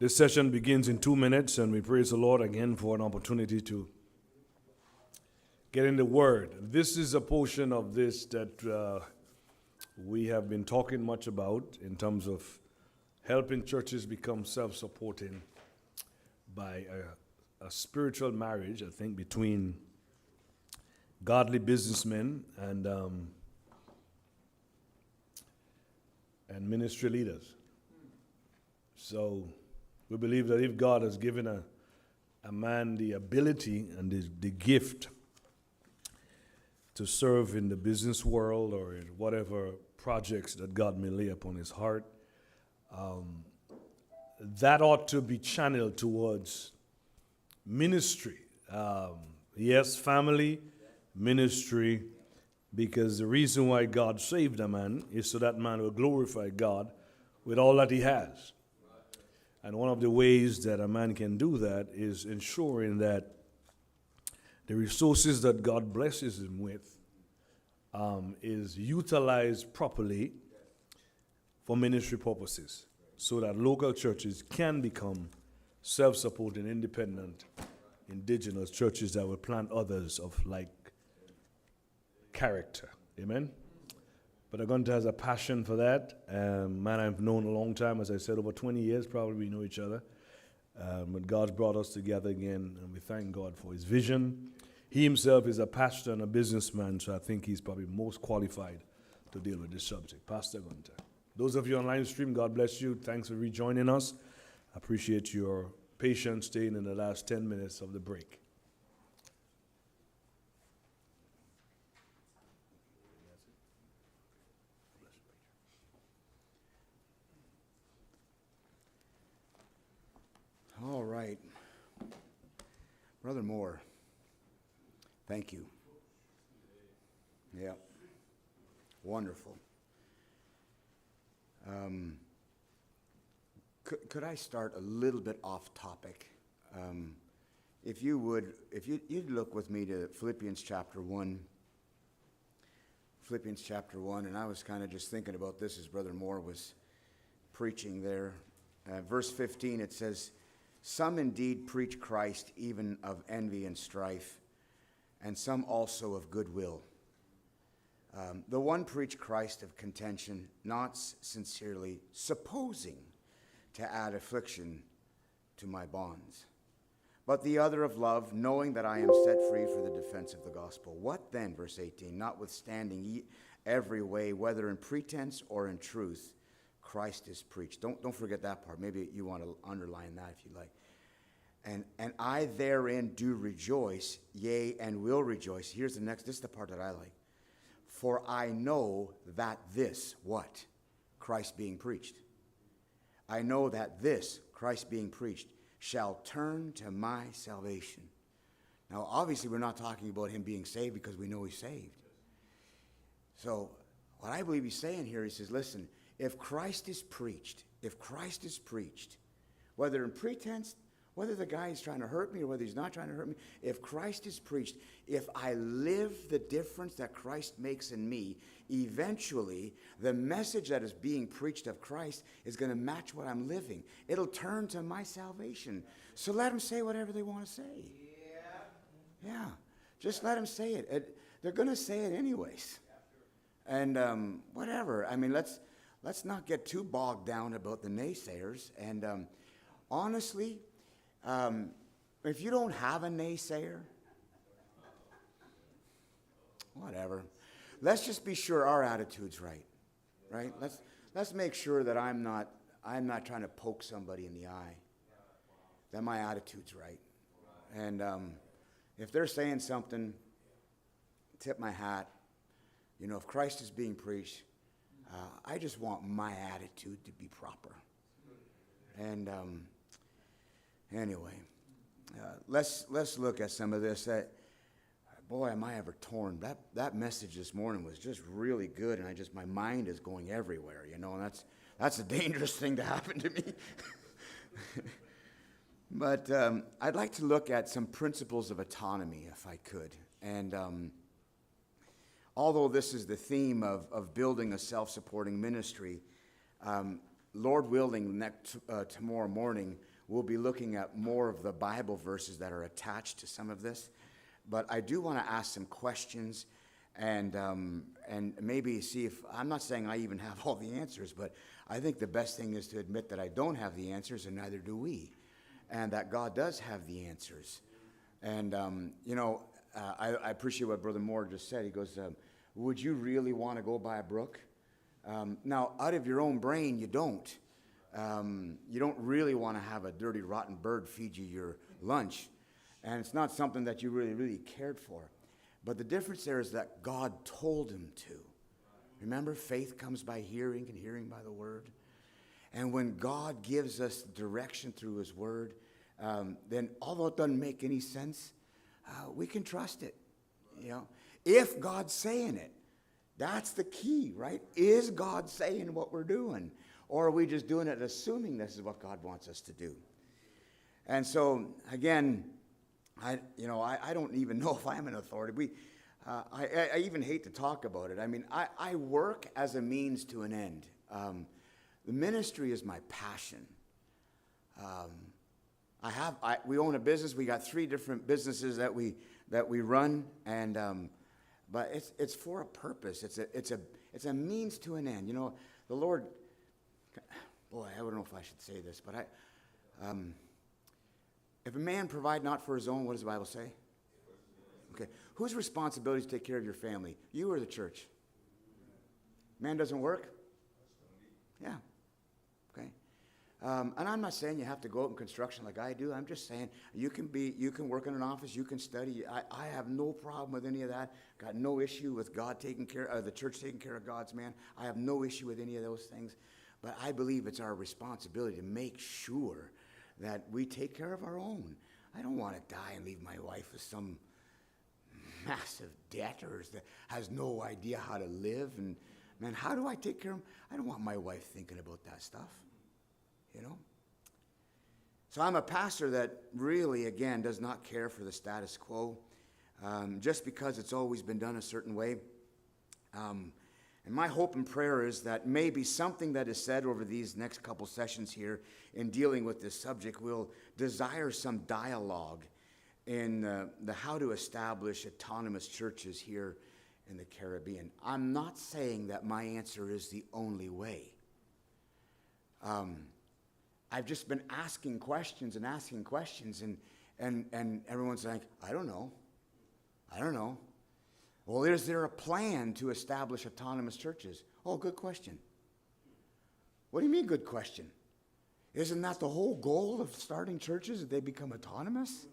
This session begins in 2 minutes, and we praise the Lord again for an opportunity to get in the Word. This is a portion of this that we have been talking much about in terms of helping churches become self-supporting by a spiritual marriage, I think, between godly businessmen and ministry leaders. So we believe that if God has given a man the ability and the gift to serve in the business world or in whatever projects that God may lay upon his heart, that ought to be channeled towards ministry. Yes, family, ministry, because the reason why God saved a man is so that man will glorify God with all that he has. And one of the ways that a man can do that is ensuring that the resources that God blesses him with is utilized properly for ministry purposes, so that local churches can become self-supporting, independent, indigenous churches that will plant others of like character. Amen? But Agunta has a passion for that. Man I've known a long time, as I said, over 20 years, probably we know each other. But God's brought us together again, and we thank God for his vision. He himself is a pastor and a businessman, so I think he's probably most qualified to deal with this subject. Pastor Agunta. Those of you on live stream, God bless you. Thanks for rejoining us. I appreciate your patience staying in the last 10 minutes of the break. All right. Brother Moore, thank you. Yeah. Wonderful. Could I start a little bit off topic? If you'd look with me to Philippians chapter 1. Philippians chapter 1, and I was kind of just thinking about this as Brother Moore was preaching there. Verse 15, it says, "Some indeed preach Christ even of envy and strife, and some also of goodwill. The one preach Christ of contention, not sincerely, supposing to add affliction to my bonds. But the other of love, knowing that I am set free for the defense of the gospel. What then," verse 18, "notwithstanding every way, whether in pretense or in truth, Christ is preached." Don't forget that part. Maybe you want to underline that if you like. And I therein do rejoice, yea, and will rejoice. Here's the next, this is the part that I like. "For I know that this," what? Christ being preached. "I know that this," Christ being preached, "shall turn to my salvation." Now, obviously, we're not talking about him being saved because we know he's saved. So, what I believe he's saying here, he says, listen, if Christ is preached, whether in pretense, whether the guy is trying to hurt me or whether he's not trying to hurt me, if Christ is preached, if I live the difference that Christ makes in me, eventually the message that is being preached of Christ is going to match what I'm living. It'll turn to my salvation. So let them say whatever they want to say. Yeah. Just let them say it. They're going to say it anyways. And whatever. I mean, let's not get too bogged down about the naysayers. And honestly, if you don't have a naysayer, whatever. Let's just be sure our attitude's right. Let's make sure that I'm not trying to poke somebody in the eye. That my attitude's right. And if they're saying something, tip my hat. You know, if Christ is being preached, I just want my attitude to be proper. And anyway, let's look at some of this. Boy, am I ever torn. That message this morning was just really good, and my mind is going everywhere, you know, and that's a dangerous thing to happen to me. But I'd like to look at some principles of autonomy, if I could. And although this is the theme of building a self-supporting ministry, Lord willing, tomorrow morning, we'll be looking at more of the Bible verses that are attached to some of this. But I do want to ask some questions and maybe see if, I'm not saying I even have all the answers, but I think the best thing is to admit that I don't have the answers, and neither do we, and that God does have the answers. And, I appreciate what Brother Moore just said. He goes, would you really want to go by a brook? Now, out of your own brain, you don't. You don't really want to have a dirty, rotten bird feed you your lunch. And it's not something that you really cared for. But the difference there is that God told him to. Remember, faith comes by hearing, and hearing by the word. And when God gives us direction through his word, then although it doesn't make any sense, we can trust it. If God's saying it, that's the key, right? Is God saying what we're doing? Or are we just doing it assuming this is what God wants us to do? And so, again, I don't even know if I'm an authority. I even hate to talk about it. I mean, I work as a means to an end. The ministry is my passion. We own a business. We got 3 different businesses that we run, and but it's for a purpose. It's a means to an end. The Lord. Boy, I don't know if I should say this, but if a man provide not for his own, what does the Bible say? Okay, whose responsibility is to take care of your family? You or the church? Man doesn't work? Yeah. Okay. And I'm not saying you have to go out in construction like I do. I'm just saying you can work in an office, you can study. I have no problem with any of that. Got no issue with God the church taking care of God's man. I have no issue with any of those things. But I believe it's our responsibility to make sure that we take care of our own. I don't want to die and leave my wife with some massive debtor that has no idea how to live. And man, how do I take care of him? I don't want my wife thinking about that stuff. So I'm a pastor that really, again, does not care for the status quo, just because it's always been done a certain way. And my hope and prayer is that maybe something that is said over these next couple sessions here in dealing with this subject will desire some dialogue in the how to establish autonomous churches here in the Caribbean. I'm not saying that my answer is the only way. I've just been asking questions, and everyone's like, I don't know. Well, is there a plan to establish autonomous churches? Oh, good question. What do you mean, good question? Isn't that the whole goal of starting churches, that they become autonomous?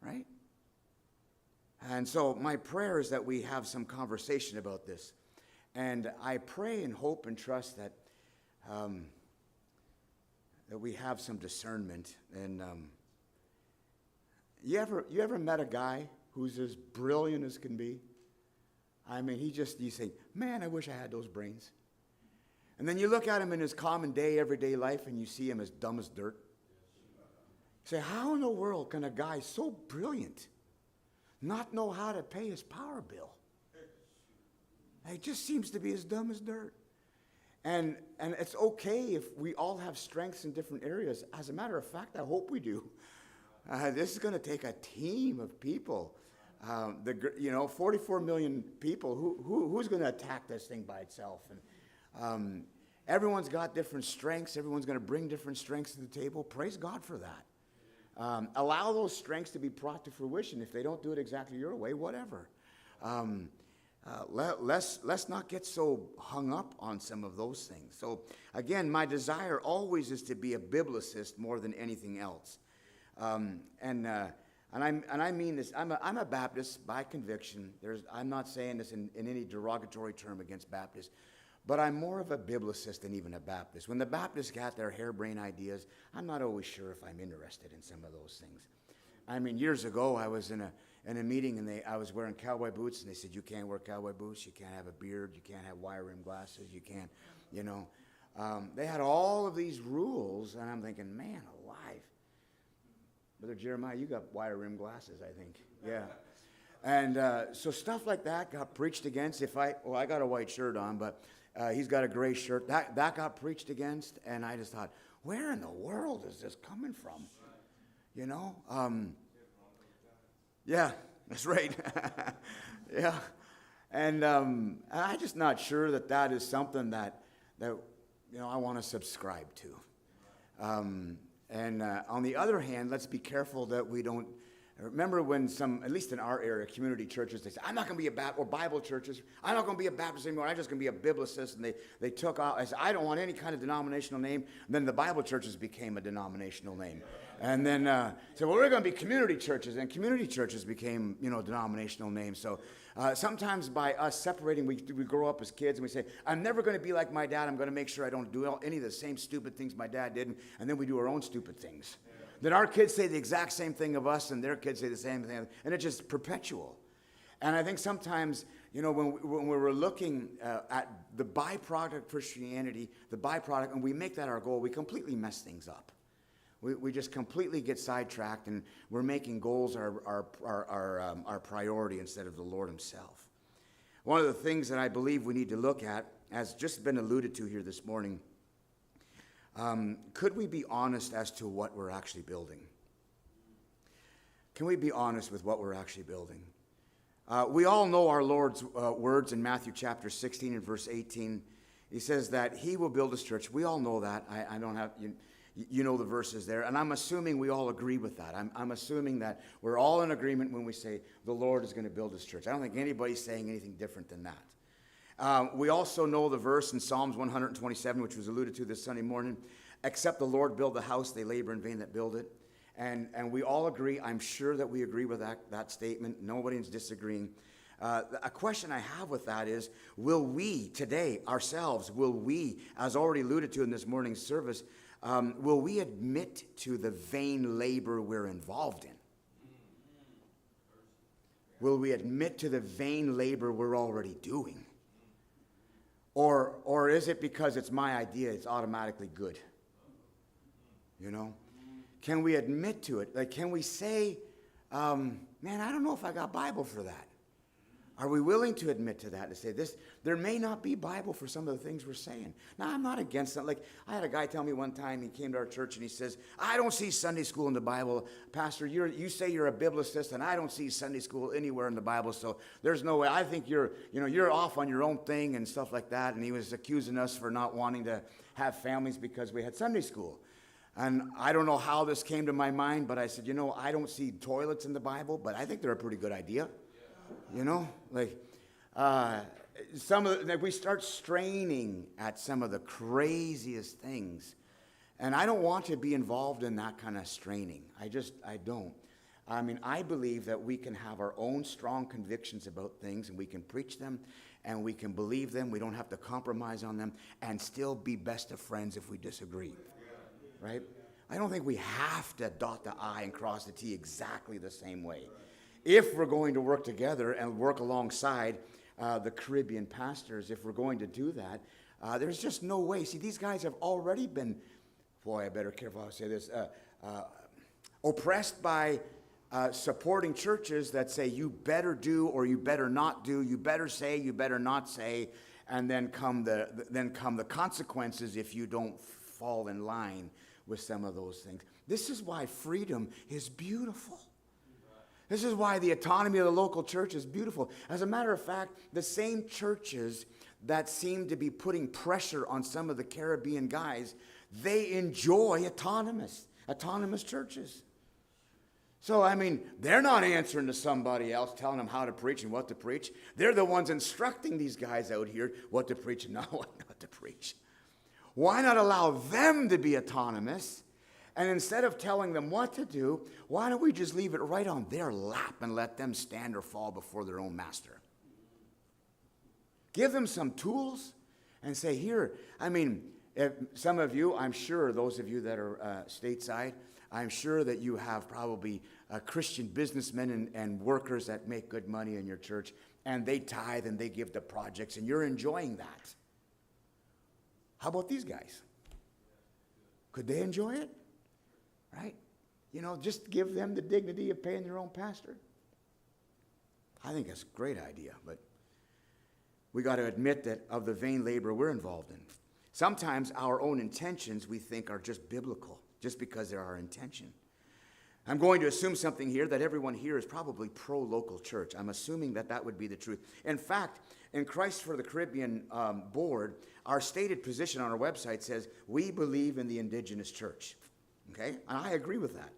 Right? And so my prayer is that we have some conversation about this. And I pray and hope and trust that that we have some discernment. And you ever met a guy who's as brilliant as can be? I mean, you say, man, I wish I had those brains. And then you look at him in his common day, everyday life, and you see him as dumb as dirt. You say, how in the world can a guy so brilliant not know how to pay his power bill? He just seems to be as dumb as dirt. And it's okay if we all have strengths in different areas. As a matter of fact, I hope we do. This is going to take a team of people. 44 million people. Who's going to attack this thing by itself? And everyone's got different strengths. Everyone's going to bring different strengths to the table. Praise God for that. Allow those strengths to be brought to fruition. If they don't do it exactly your way, whatever. Let's not get so hung up on some of those things. So again, my desire always is to be a biblicist more than anything else. And I mean this. I'm a Baptist by conviction. I'm not saying this in any derogatory term against Baptists, but I'm more of a biblicist than even a Baptist. When the Baptists got their harebrained ideas, I'm not always sure if I'm interested in some of those things. I mean, years ago, I was in a meeting, and I was wearing cowboy boots, and they said, you can't wear cowboy boots, you can't have a beard, you can't have wire-rimmed glasses, you can't, They had all of these rules, and I'm thinking, man alive. Brother Jeremiah, you got wire-rimmed glasses, I think. Yeah. And so stuff like that got preached against. I got a white shirt on, but he's got a gray shirt. That got preached against, and I just thought, where in the world is this coming from? You know? Yeah, that's right. Yeah. And I'm just not sure that is something that I want to subscribe to. And on the other hand, let's be careful that we don't. Remember when at least in our area, community churches, they say, I'm not going to be a Baptist, or Bible churches, I'm not going to be a Baptist anymore, I'm just going to be a biblicist. And they took out, I said, I don't want any kind of denominational name. And then the Bible churches became a denominational name. And then said, well, we're going to be community churches. And community churches became, denominational names. So sometimes by us separating, we grow up as kids and we say, I'm never going to be like my dad. I'm going to make sure I don't do any of the same stupid things my dad did. And then we do our own stupid things. That our kids say the exact same thing of us, and their kids say the same thing, and it's just perpetual. And I think sometimes, when we're looking at the byproduct of Christianity, and we make that our goal, we completely mess things up. We just completely get sidetracked, and we're making goals our priority instead of the Lord himself. One of the things that I believe we need to look at, has just been alluded to here this morning, could we be honest as to what we're actually building? Can we be honest with what we're actually building? We all know our Lord's words in Matthew chapter 16 and verse 18. He says that he will build his church. We all know that. I don't have, you know the verses there. And I'm assuming we all agree with that. I'm assuming that we're all in agreement when we say the Lord is going to build his church. I don't think anybody's saying anything different than that. We also know the verse in Psalms 127, which was alluded to this Sunday morning, except the Lord build the house, they labor in vain that build it. And we all agree, I'm sure that we agree with that statement. Nobody's disagreeing. A question I have with that is, will we today, ourselves, as already alluded to in this morning's service, will we admit to the vain labor we're involved in? Will we admit to the vain labor we're already doing? Or is it because it's my idea, it's automatically good? Can we admit to it? Like, can we say, man, I don't know if I got Bible for that. Are we willing to admit to that, to say this? There may not be Bible for some of the things we're saying. Now, I'm not against that. Like, I had a guy tell me one time, he came to our church and he says, I don't see Sunday school in the Bible. Pastor, you say you're a biblicist, and I don't see Sunday school anywhere in the Bible, so there's no way. I think you're off on your own thing and stuff like that. And he was accusing us for not wanting to have families because we had Sunday school. And I don't know how this came to my mind, but I said, I don't see toilets in the Bible, but I think they're a pretty good idea. We start straining at some of the craziest things. And I don't want to be involved in that kind of straining. I don't. I believe that we can have our own strong convictions about things, and we can preach them, and we can believe them. We don't have to compromise on them, and still be best of friends if we disagree. Right? I don't think we have to dot the I and cross the T exactly the same way. If we're going to work together and work alongside the Caribbean pastors, if we're going to do that, there's just no way. See, these guys have already been, I better careful how I say this, oppressed by supporting churches that say you better do or you better not do, you better say, you better not say, and then come the consequences if you don't fall in line with some of those things. This is why freedom is beautiful. This is why the autonomy of the local church is beautiful. As a matter of fact, the same churches that seem to be putting pressure on some of the Caribbean guys, they enjoy autonomous churches. So, they're not answering to somebody else, telling them how to preach and what to preach. They're the ones instructing these guys out here what to preach and not what not to preach. Why not allow them to be autonomous? And instead of telling them what to do, why don't we just leave it right on their lap and let them stand or fall before their own master? Give them some tools and say, here, if some of you, I'm sure those of you that are stateside, I'm sure that you have probably Christian businessmen and workers that make good money in your church, and they tithe and they give to projects, and you're enjoying that. How about these guys? Could they enjoy it? Right? Just give them the dignity of paying their own pastor. I think that's a great idea, but we got to admit that of the vain labor we're involved in. Sometimes our own intentions we think are just biblical, just because they're our intention. I'm going to assume something here, that everyone here is probably pro-local church. I'm assuming that that would be the truth. In fact, in Christ for the Caribbean board, our stated position on our website says, we believe in the indigenous church. Okay? And I agree with that.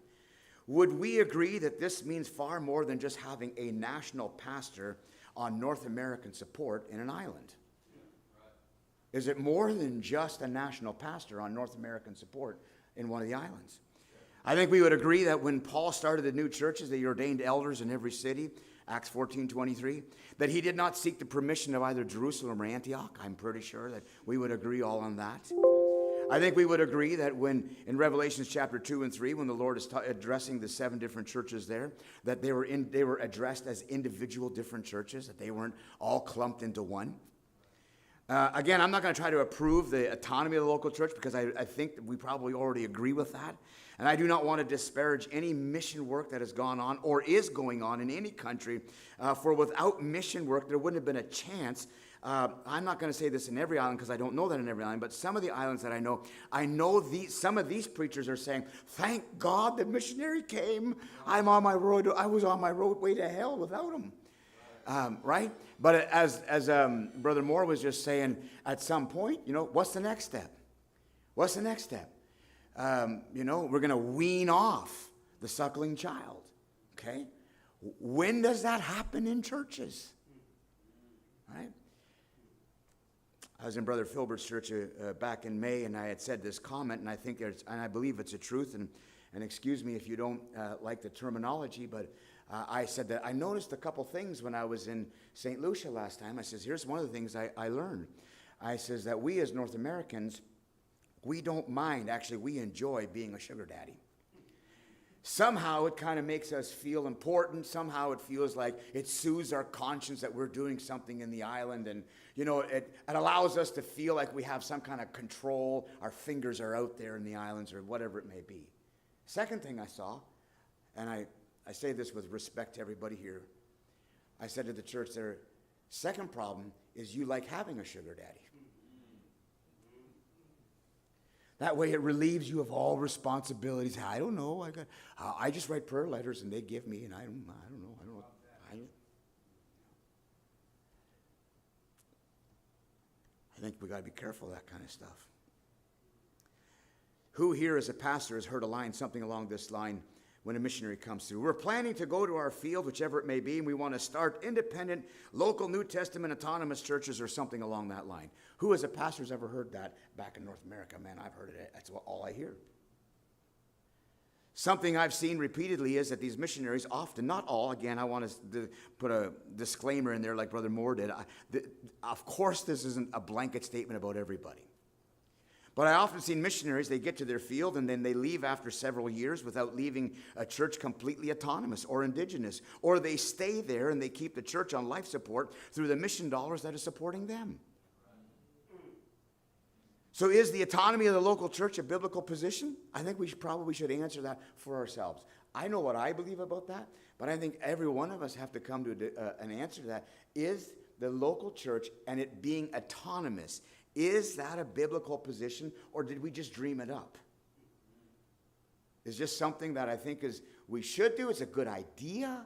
Would we agree that this means far more than just having a national pastor on North American support in an island? Is it more than just a national pastor on North American support in one of the islands? I think we would agree that when Paul started the new churches, that he ordained elders in every city, Acts 14:23, that he did not seek the permission of either Jerusalem or Antioch. I'm pretty sure that we would agree all on that. I think we would agree that when, in Revelations chapter 2 and 3, when the Lord is addressing the 7 different churches there, that they were addressed as individual different churches, that they weren't all clumped into one. Again, I'm not going to try to approve the autonomy of the local church, because I think that we probably already agree with that. And I do not want to disparage any mission work that has gone on or is going on in any country, for without mission work, there wouldn't have been a chance. I'm not going to say this in every island, because I don't know that in every island, but some of the islands that I know some of these preachers are saying, thank God the missionary came. I was on my roadway to hell without him. Right? But as Brother Moore was just saying, at some point, what's the next step? What's the next step? We're going to wean off the suckling child. Okay? When does that happen in churches? Right? I was in Brother Filbert's church back in May, and I had said this comment, and I believe it's a truth, and excuse me if you don't like the terminology, but I said that I noticed a couple things when I was in St. Lucia last time. I says, here's one of the things I learned. I says that we as North Americans, we don't mind, actually we enjoy being a sugar daddy. Somehow it kind of makes us feel important. Somehow it feels like it soothes our conscience that we're doing something in the island, and it allows us to feel like we have some kind of control. Our fingers are out there in the islands or whatever it may be. Second thing I saw, and I say this with respect to everybody here, I said to the church there, second problem is you like having a sugar daddy. That way it relieves you of all responsibilities. I don't know. I just write prayer letters and they give me, and I don't know. I think we got to be careful of that kind of stuff. Who here as a pastor has heard something along this line when a missionary comes through? We're planning to go to our field, whichever it may be, and we want to start independent, local New Testament autonomous churches or something along that line. Who as a pastor has ever heard that back in North America? Man, I've heard it. That's all I hear. Something I've seen repeatedly is that these missionaries often, not all, again, I want to put a disclaimer in there like Brother Moore did. Of course, this isn't a blanket statement about everybody. But I often seen missionaries, they get to their field and then they leave after several years without leaving a church completely autonomous or indigenous. Or they stay there and they keep the church on life support through the mission dollars that are supporting them. So is the autonomy of the local church a biblical position? I think we probably should answer that for ourselves. I know what I believe about that, but I think every one of us have to come to an answer to that. Is the local church and it being autonomous, is that a biblical position, or did we just dream it up? It's just something that I think we should do. It's a good idea,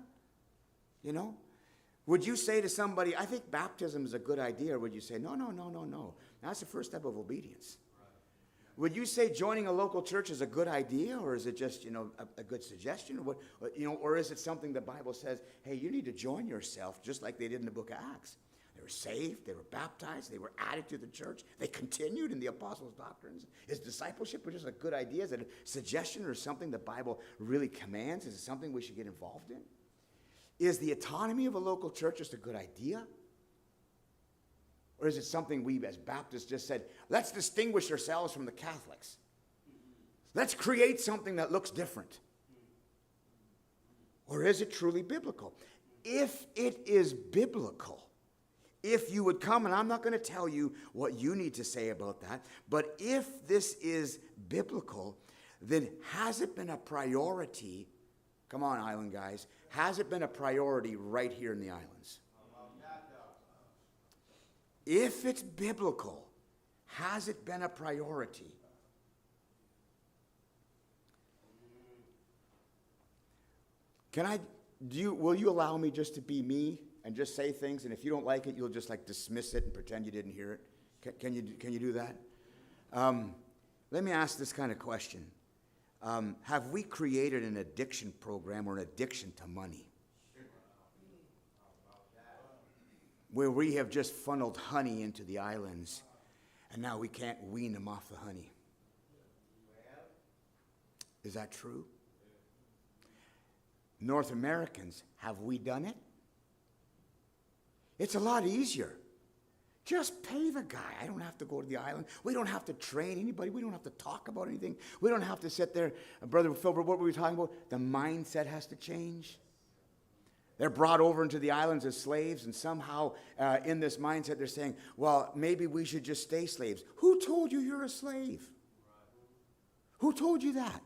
Would you say to somebody, I think baptism is a good idea, or would you say, no. That's the first step of obedience. Right. Would you say joining a local church is a good idea, or is it just, a good suggestion? Or or is it something the Bible says, hey, you need to join yourself, just like they did in the book of Acts? They were saved, they were baptized, they were added to the church, they continued in the apostles' doctrines. Is discipleship just a good idea? Is it a suggestion or something the Bible really commands? Is it something we should get involved in? Is the autonomy of a local church just a good idea? Or is it something we as Baptists just said, let's distinguish ourselves from the Catholics. Let's create something that looks different. Or is it truly biblical? If it is biblical, if you would come, and I'm not going to tell you what you need to say about that, but if this is biblical, then has it been a priority? Come on, island guys. has it been a priority right here in the islands? If it's biblical, has it been a priority? Will you allow me just to be me and just say things, and if you don't like it, you'll just like dismiss it and pretend you didn't hear it? Can you do that? Let me ask this kind of question. Have we created an addiction program or an addiction to money? Where we have just funneled honey into the islands, and now we can't wean them off the honey. Is that true? North Americans, have we done it? It's a lot easier. Just pay the guy. I don't have to go to the island. We don't have to train anybody. We don't have to talk about anything. We don't have to sit there. Brother Philbert, what were we talking about? The mindset has to change. They're brought over into the islands as slaves, and somehow in this mindset they're saying, well, maybe we should just stay slaves. Who told you you're a slave? Who told you that?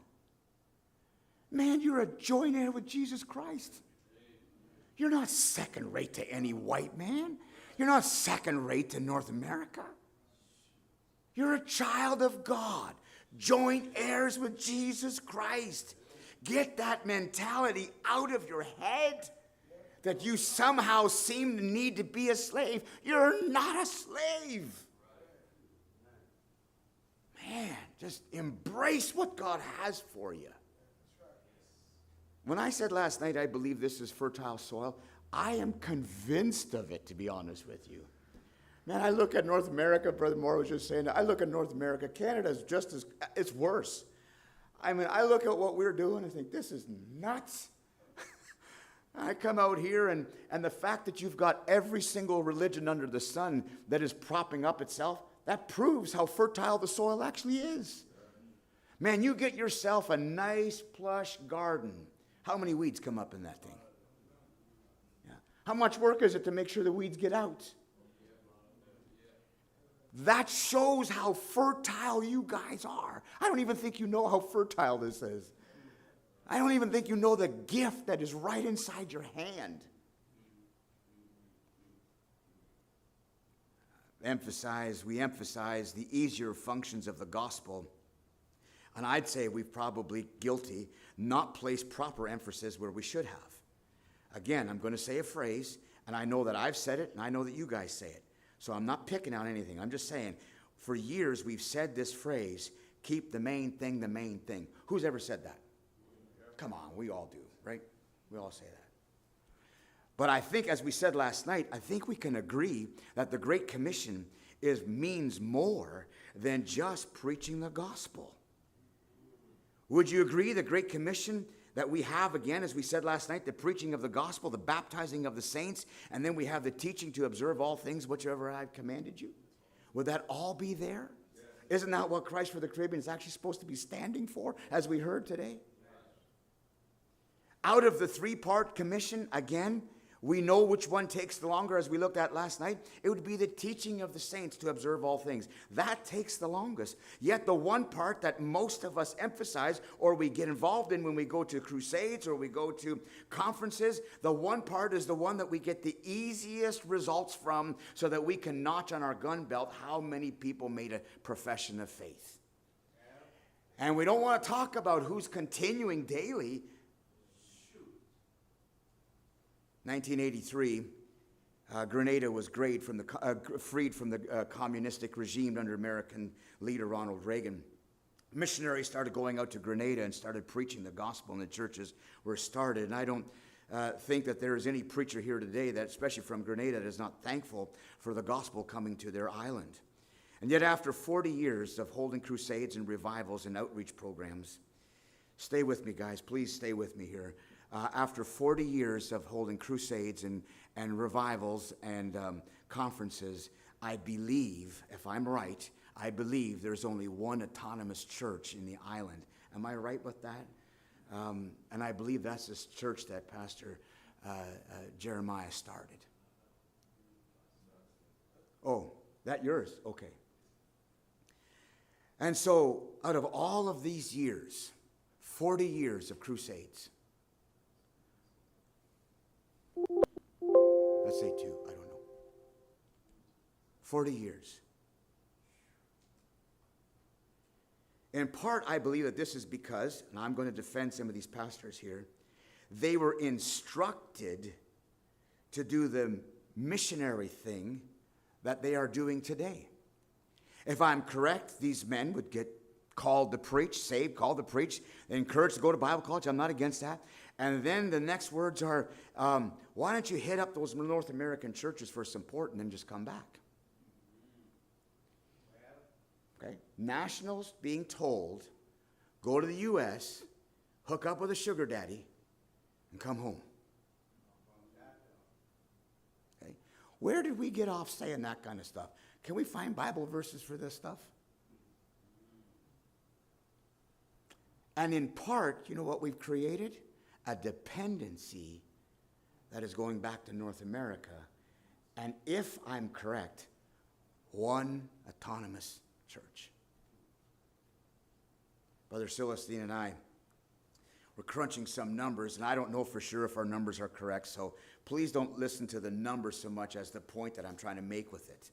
Man, you're a joint heir with Jesus Christ. You're not second rate to any white man. You're not second rate to North America. You're a child of God, joint heirs with Jesus Christ. Get that mentality out of your head that you somehow seem to need to be a slave. You're not a slave. Man, just embrace what God has for you. When I said last night I believe this is fertile soil, I am convinced of it, to be honest with you. Man, I look at North America, Brother Moore was just saying, I look at North America, Canada's just as, it's worse. I mean, I look at what we're doing, I think, this is nuts. I come out here, and the fact that you've got every single religion under the sun that is propping up itself, that proves how fertile the soil actually is. Man, you get yourself a nice, plush garden. How many weeds come up in that thing? Yeah. How much work is it to make sure the weeds get out? That shows how fertile you guys are. I don't even think you know how fertile this is. I don't even think you know the gift that is right inside your hand. We emphasize the easier functions of the gospel. And I'd say we've probably guilty not placed proper emphasis where we should have. Again, I'm going to say a phrase, and I know that I've said it, and I know that you guys say it. So I'm not picking on anything. I'm just saying, for years we've said this phrase, keep the main thing the main thing. Who's ever said that? Come on, we all do, right? We all say that. But I think, as we said last night, I think we can agree that the Great Commission means more than just preaching the gospel. Would you agree the Great Commission that we have, again, as we said last night, the preaching of the gospel, the baptizing of the saints, and then we have the teaching to observe all things whatsoever I've commanded you? Would that all be there? Yes. Isn't that what Christ for the Caribbean is actually supposed to be standing for, as we heard today? Yes. Out of the three-part commission, again, we know which one takes the longer, as we looked at last night. It would be the teaching of the saints to observe all things. That takes the longest. Yet the one part that most of us emphasize or we get involved in when we go to crusades or we go to conferences, the one part is the one that we get the easiest results from so that we can notch on our gun belt how many people made a profession of faith. And we don't want to talk about who's continuing daily. 1983, Grenada was freed from the communistic regime under American leader Ronald Reagan. Missionaries started going out to Grenada and started preaching the gospel, and the churches were started. And I don't think that there is any preacher here today, that, especially from Grenada, that is not thankful for the gospel coming to their island. And yet after 40 years of holding crusades and revivals and outreach programs, stay with me, guys, please stay with me here. After 40 years of holding crusades and revivals and conferences, I believe, if I'm right, I believe there's only one autonomous church in the island. Am I right with that? And I believe that's this church that Pastor Jeremiah started. Oh, that yours? Okay. And so, out of all of these years, 40 years of crusades, Let's say 2, I don't know. 40 years. In part, I believe that this is because, and I'm going to defend some of these pastors here, they were instructed to do the missionary thing that they are doing today. If I'm correct, these men would get called to preach, saved, called to preach, encouraged to go to Bible college. I'm not against that. And then the next words are, why don't you hit up those North American churches for support and then just come back? Okay? Nationals being told, go to the U.S., hook up with a sugar daddy, and come home. Okay? Where did we get off saying that kind of stuff? Can we find Bible verses for this stuff? And in part, you know what we've created? A dependency that is going back to North America. And if I'm correct, one autonomous church. Brother Celestine and I were crunching some numbers, and I don't know for sure if our numbers are correct, so please don't listen to the numbers so much as the point that I'm trying to make with it.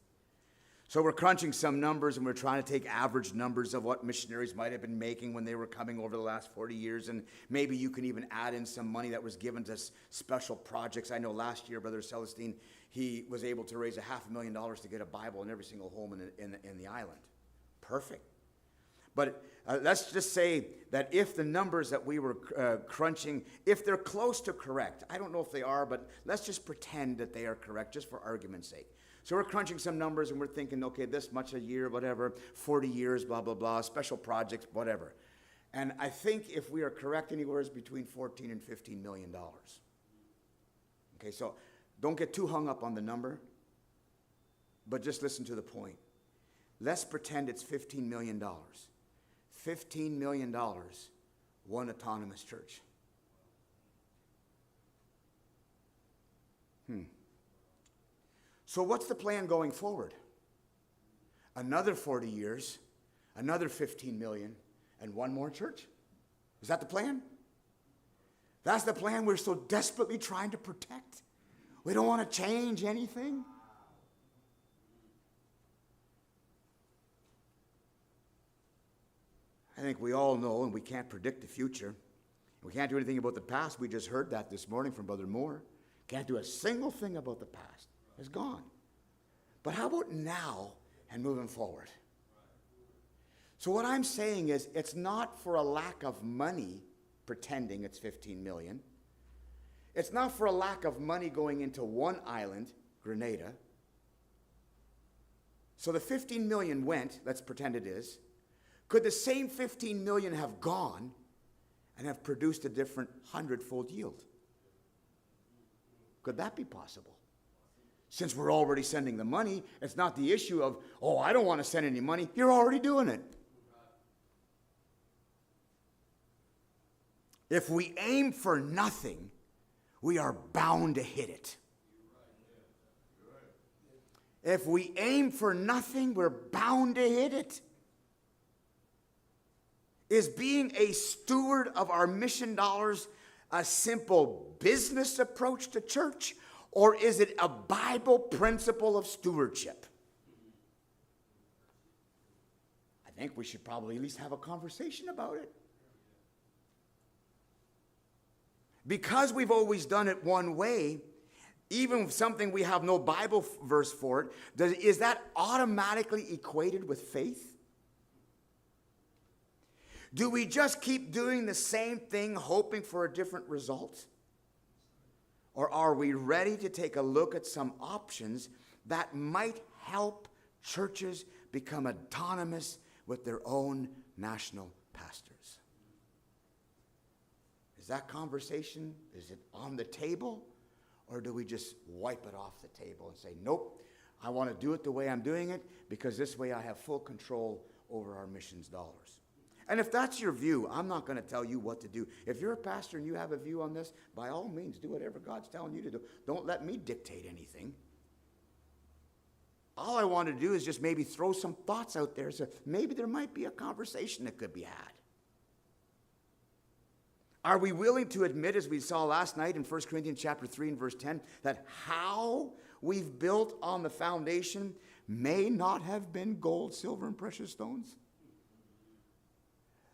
So we're crunching some numbers, and we're trying to take average numbers of what missionaries might have been making when they were coming over the last 40 years, and maybe you can even add in some money that was given to special projects. I know last year, Brother Celestine, he was able to raise $500,000 to get a Bible in every single home in the island. Perfect. But let's just say that if the numbers that we were crunching, if they're close to correct, I don't know if they are, but let's just pretend that they are correct, just for argument's sake. So we're crunching some numbers and we're thinking, okay, this much a year, whatever, 40 years, blah, blah, blah, special projects, whatever. And I think if we are correct, anywhere is between $14 and $15 million. Okay, so don't get too hung up on the number, but just listen to the point. Let's pretend it's $15 million. $15 million, one autonomous church. So what's the plan going forward? Another 40 years, another 15 million, and one more church? Is that the plan? That's the plan we're so desperately trying to protect. We don't want to change anything. I think we all know, and we can't predict the future. We can't do anything about the past. We just heard that this morning from Brother Moore. Can't do a single thing about the past. It's gone. But how about now and moving forward? So what I'm saying is, it's not for a lack of money pretending it's 15 million. It's not for a lack of money going into one island, Grenada. So the 15 million went, let's pretend it is. Could the same 15 million have gone and have produced a different 100-fold yield? Could that be possible? Since we're already sending the money, it's not the issue of, oh, I don't want to send any money. You're already doing it. If we aim for nothing, we are bound to hit it. If we aim for nothing, we're bound to hit it. Is being a steward of our mission dollars a simple business approach to church, or is it a Bible principle of stewardship? I think we should probably at least have a conversation about it. Because we've always done it one way, even something we have no Bible verse for it, is that automatically equated with faith? Do we just keep doing the same thing, hoping for a different result? Or are we ready to take a look at some options that might help churches become autonomous with their own national pastors? Is that conversation, is it on the table? Or do we just wipe it off the table and say, nope, I want to do it the way I'm doing it because this way I have full control over our missions dollars? And if that's your view, I'm not going to tell you what to do. If you're a pastor and you have a view on this, by all means, do whatever God's telling you to do. Don't let me dictate anything. All I want to do is just maybe throw some thoughts out there so maybe there might be a conversation that could be had. Are we willing to admit, as we saw last night in 1 Corinthians chapter 3 and verse 10, that how we've built on the foundation may not have been gold, silver, and precious stones?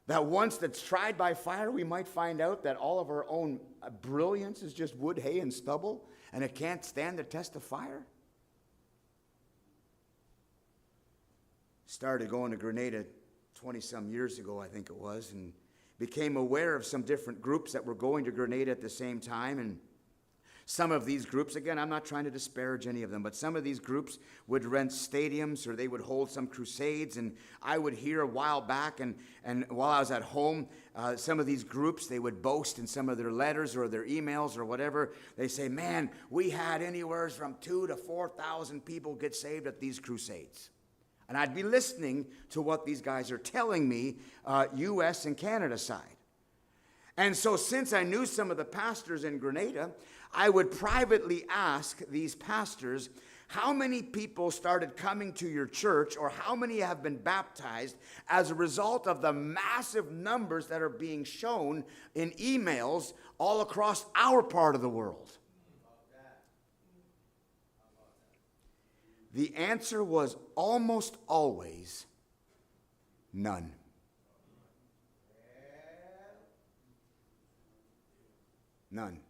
That once that's tried by fire, we might find out that all of our own brilliance is just wood, hay, and stubble, and it can't stand the test of fire? Started going to Grenada 20-some years ago, I think it was, and became aware of some different groups that were going to Grenada at the same time. And some of these groups, again, I'm not trying to disparage any of them, but some of these groups would rent stadiums or they would hold some crusades. And I would hear a while back, and while I was at home, some of these groups, they would boast in some of their letters or their emails or whatever. They say, man, we had anywhere from 2,000 to 4,000 people get saved at these crusades. And I'd be listening to what these guys are telling me, U.S. and Canada side. And so since I knew some of the pastors in Grenada, I would privately ask these pastors, how many people started coming to your church, or how many have been baptized as a result of the massive numbers that are being shown in emails all across our part of the world? The answer was almost always none. None.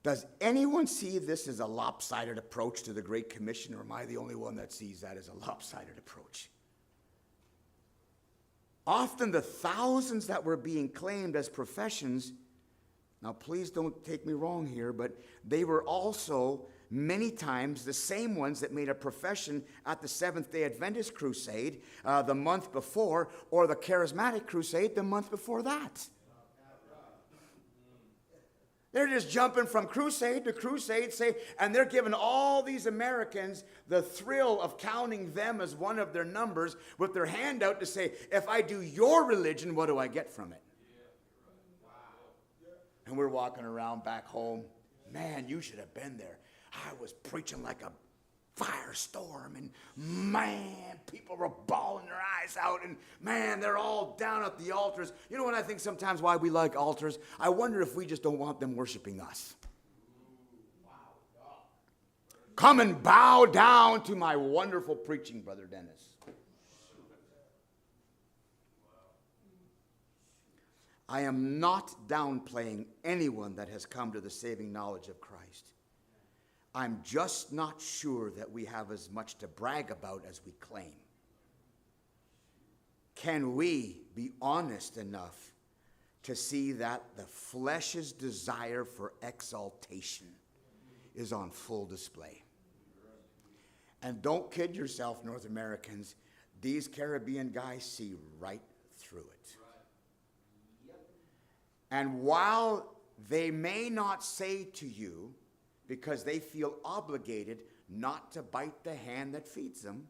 Does anyone see this as a lopsided approach to the Great Commission, or am I the only one that sees that as a lopsided approach? Often the thousands that were being claimed as professions, now please don't take me wrong here, but they were also many times the same ones that made a profession at the Seventh-day Adventist crusade the month before, or the Charismatic crusade the month before that. They're just jumping from crusade to crusade, and they're giving all these Americans the thrill of counting them as one of their numbers with their hand out to say, if I do your religion, what do I get from it? And we're walking around back home. Man, you should have been there. I was preaching like a firestorm, and man, people were bawling their eyes out, and man, they're all down at the altars. You know what I think sometimes why we like altars? I wonder if we just don't want them worshiping us. Come and bow down to my wonderful preaching, Brother Dennis. I am not downplaying anyone that has come to the saving knowledge of Christ. I'm just not sure that we have as much to brag about as we claim. Can we be honest enough to see that the flesh's desire for exaltation is on full display? And don't kid yourself, North Americans. These Caribbean guys see right through it. And while they may not say to you, because they feel obligated not to bite the hand that feeds them,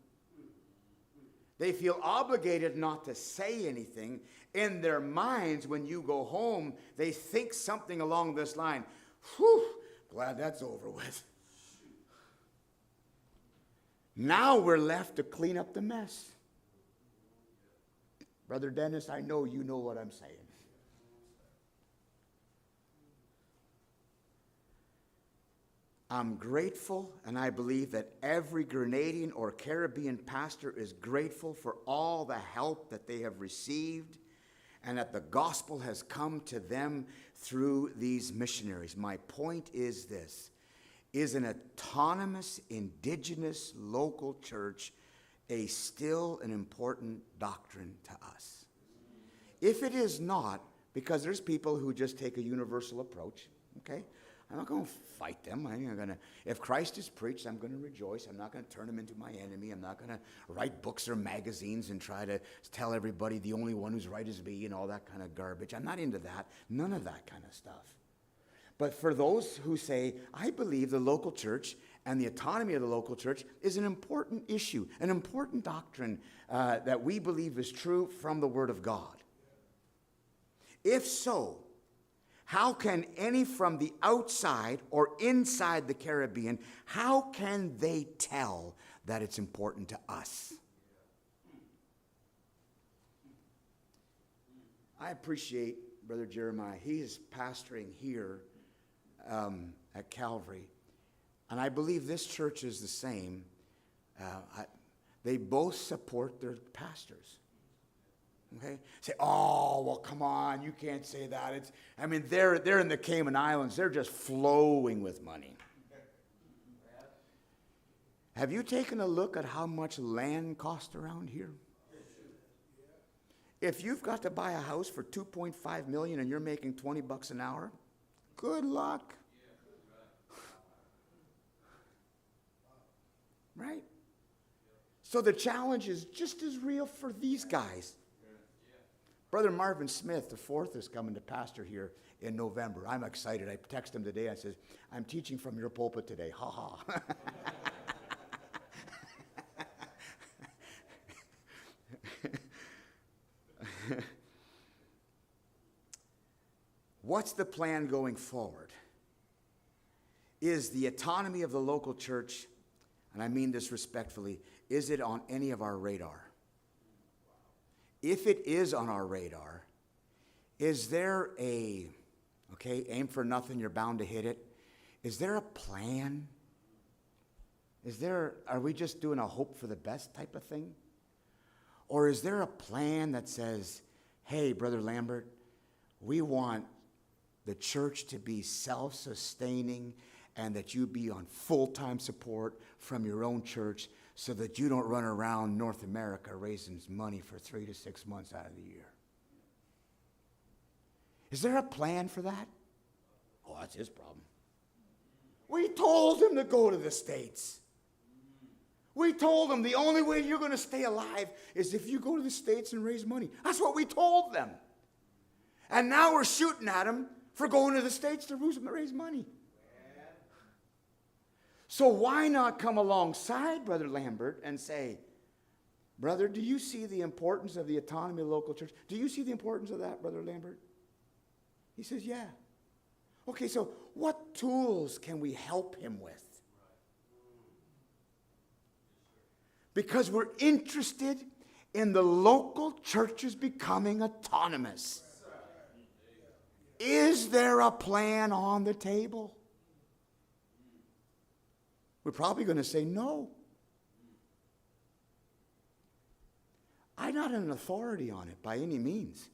they feel obligated not to say anything. In their minds, when you go home, they think something along this line, whew, glad that's over with. Now we're left to clean up the mess. Brother Dennis, I know you know what I'm saying. I'm grateful, and I believe that every Grenadian or Caribbean pastor is grateful for all the help that they have received, and that the gospel has come to them through these missionaries. My point is this: is an autonomous, indigenous, local church still an important doctrine to us? If it is not, because there's people who just take a universal approach, okay? I'm not going to fight them. If Christ is preached, I'm going to rejoice. I'm not going to turn him into my enemy. I'm not going to write books or magazines and try to tell everybody the only one who's right is me and all that kind of garbage. I'm not into that. None of that kind of stuff. But for those who say, I believe the local church and the autonomy of the local church is an important issue, an important doctrine that we believe is true from the Word of God. If so, how can any from the outside or inside the Caribbean, how can they tell that it's important to us? I appreciate Brother Jeremiah. He is pastoring here at Calvary. And I believe this church is the same. They both support their pastors. Okay? Say, oh, well, come on, you can't say that. They're in the Cayman Islands. They're just flowing with money. Have you taken a look at how much land costs around here? If you've got to buy a house for $2.5 million and you're making $20 an hour, good luck. Right? So the challenge is just as real for these guys. Brother Marvin Smith, the fourth, is coming to pastor here in November. I'm excited. I texted him today. I said, I'm teaching from your pulpit today. Ha ha. What's the plan going forward? Is the autonomy of the local church, and I mean this respectfully, is it on any of our radar? If it is on our radar, is there aim for nothing, you're bound to hit it? Is there a plan? Are we just doing a hope for the best type of thing? Or is there a plan that says, hey, Brother Lambert, we want the church to be self-sustaining and that you be on full-time support from your own church so that you don't run around North America raising money for 3 to 6 months out of the year? Is there a plan for that? Oh, that's his problem. We told him to go to the States. We told him the only way you're going to stay alive is if you go to the States and raise money. That's what we told them. And now we're shooting at him for going to the States to raise money. So why not come alongside Brother Lambert and say, brother, do you see the importance of the autonomy of the local church? Do you see the importance of that, Brother Lambert? He says, yeah. Okay, so what tools can we help him with? Because we're interested in the local churches becoming autonomous. Is there a plan on the table? We're probably going to say no. I'm not an authority on it by any means.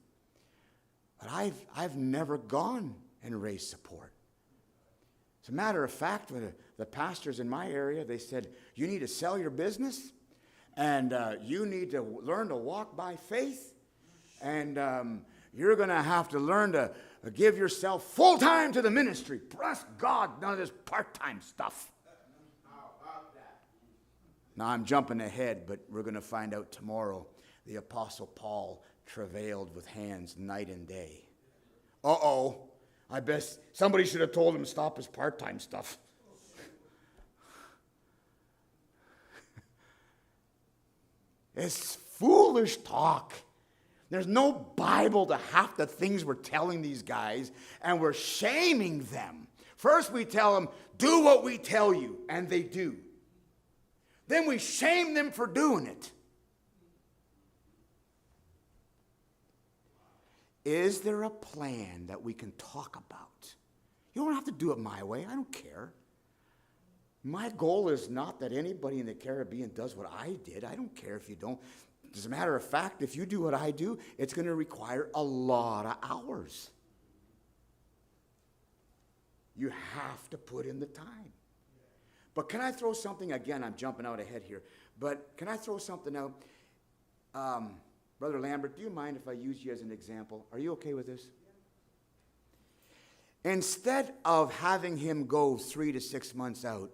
But I've never gone and raised support. As a matter of fact, when the pastors in my area, they said, you need to sell your business, and you need to learn to walk by faith, and you're going to have to learn to give yourself full-time to the ministry. Bless God, none of this part-time stuff. Now, I'm jumping ahead, but we're going to find out tomorrow the Apostle Paul travailed with hands night and day. Uh-oh. I bet somebody should have told him to stop his part-time stuff. It's foolish talk. There's no Bible to half the things we're telling these guys, and we're shaming them. First we tell them, do what we tell you, and they do. Then we shame them for doing it. Is there a plan that we can talk about? You don't have to do it my way. I don't care. My goal is not that anybody in the Caribbean does what I did. I don't care if you don't. As a matter of fact, if you do what I do, it's going to require a lot of hours. You have to put in the time. But can I throw something? Again, I'm jumping out ahead here. But can I throw something out? Brother Lambert, do you mind if I use you as an example? Are you okay with this? Instead of having him go 3 to 6 months out,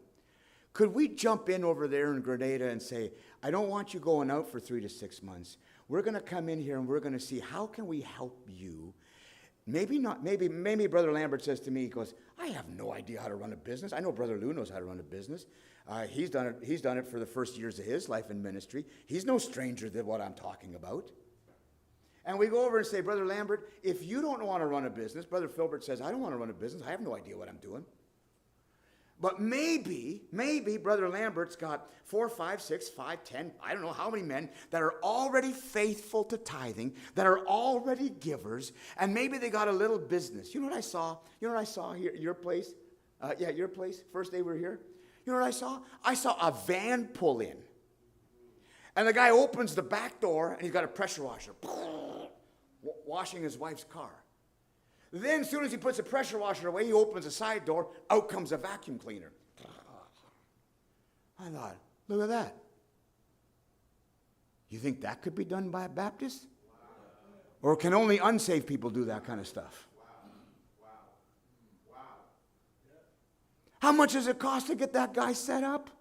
could we jump in over there in Grenada and say, I don't want you going out for 3 to 6 months. We're going to come in here and we're going to see how can we help you. Maybe Brother Lambert says to me, he goes, I have no idea how to run a business. I know Brother Lou knows how to run a business. He's done it for the first years of his life in ministry. He's no stranger to what I'm talking about. And we go over and say, Brother Lambert, if you don't want to run a business, Brother Filbert says, I don't want to run a business. I have no idea what I'm doing. But maybe Brother Lambert's got 4, 5, 6, 5, 10, I don't know how many men that are already faithful to tithing, that are already givers, and maybe they got a little business. You know what I saw? You know what I saw here, your place? Your place, first day we were here. You know what I saw? I saw a van pull in. And the guy opens the back door, and he's got a pressure washer, washing his wife's car. Then as soon as he puts the pressure washer away, he opens the side door, out comes a vacuum cleaner. I thought, look at that. You think that could be done by a Baptist? Or can only unsaved people do that kind of stuff? How much does it cost to get that guy set up?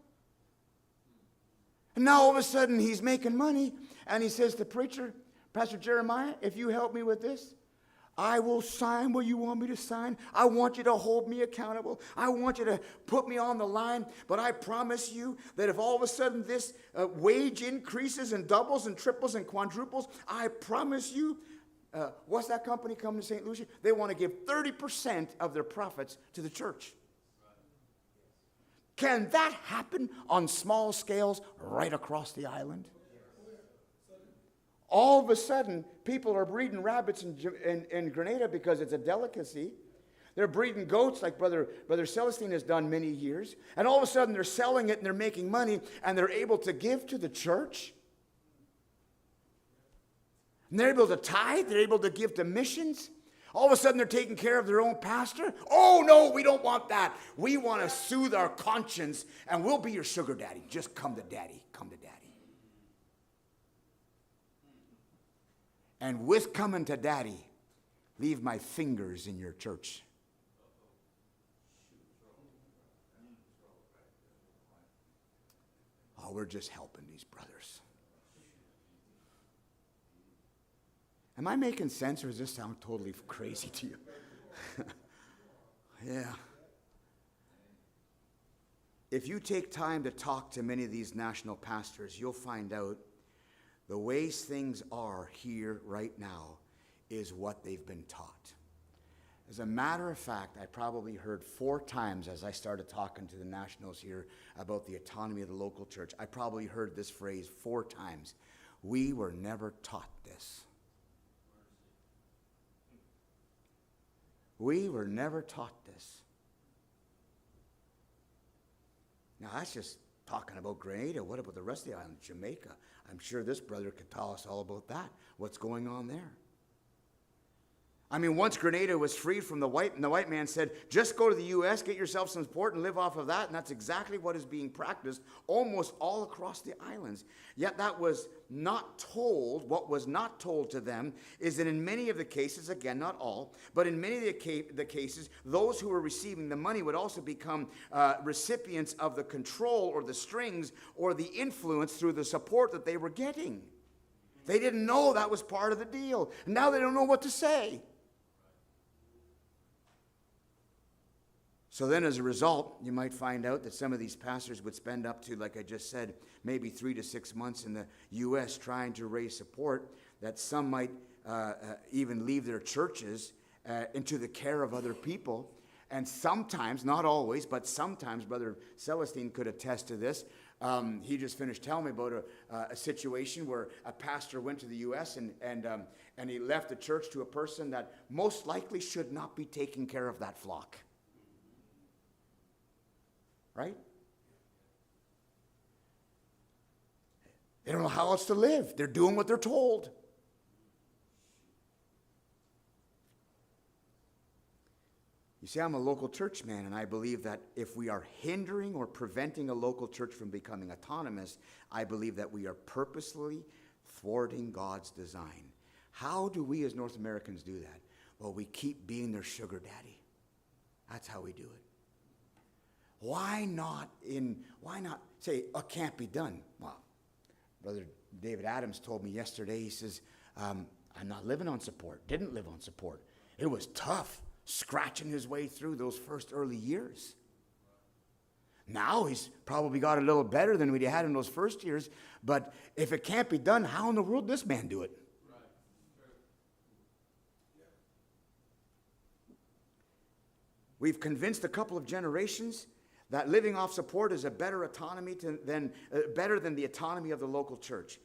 And now all of a sudden he's making money, and he says to the preacher, Pastor Jeremiah, if you help me with this, I will sign what you want me to sign. I want you to hold me accountable. I want you to put me on the line. But I promise you that if all of a sudden this wage increases and doubles and triples and quadruples, I promise you, what's that company coming to St. Lucia? They want to give 30% of their profits to the church. Can that happen on small scales right across the island? All of a sudden, people are breeding rabbits in Grenada because it's a delicacy. They're breeding goats like Brother Celestine has done many years. And all of a sudden, they're selling it and they're making money and they're able to give to the church. And they're able to tithe. They're able to give to missions. All of a sudden, they're taking care of their own pastor. Oh, no, we don't want that. We want to soothe our conscience and we'll be your sugar daddy. Just come to daddy. Come to daddy. And with coming to daddy, leave my fingers in your church. Oh, we're just helping these brothers. Am I making sense, or does this sound totally crazy to you? Yeah. If you take time to talk to many of these national pastors, you'll find out the ways things are here right now is what they've been taught. As a matter of fact, I probably heard 4 times as I started talking to the nationals here about the autonomy of the local church. I probably heard this phrase 4 times. We were never taught this. We were never taught this. Now, that's just talking about Grenada. What about the rest of the island, Jamaica? I'm sure this brother could tell us all about that, what's going on there. I mean, once Grenada was freed from the white, and the white man said, just go to the U.S., get yourself some support, and live off of that, and that's exactly what is being practiced almost all across the islands. Yet that was not told. What was not told to them is that in many of the cases, again, not all, but in many of the cases, those who were receiving the money would also become recipients of the control or the strings or the influence through the support that they were getting. They didn't know that was part of the deal. And now they don't know what to say. So then as a result, you might find out that some of these pastors would spend up to, like I just said, maybe 3 to 6 months in the U.S. trying to raise support, that some might even leave their churches into the care of other people. And sometimes, not always, but sometimes, Brother Celestine could attest to this. He just finished telling me about a situation where a pastor went to the U.S. and he left the church to a person that most likely should not be taking care of that flock. Right? They don't know how else to live. They're doing what they're told. You see, I'm a local church man, and I believe that if we are hindering or preventing a local church from becoming autonomous, I believe that we are purposely thwarting God's design. How do we as North Americans do that? Well, we keep being their sugar daddy. That's how we do it. Why not say, it can't be done? Well, Brother David Adams told me yesterday, he says, I'm not living on support, didn't live on support. It was tough, scratching his way through those first early years. Now he's probably got a little better than we had in those first years, but if it can't be done, how in the world does this man do it? We've convinced a couple of generations that living off support is a better autonomy better than the autonomy of the local church?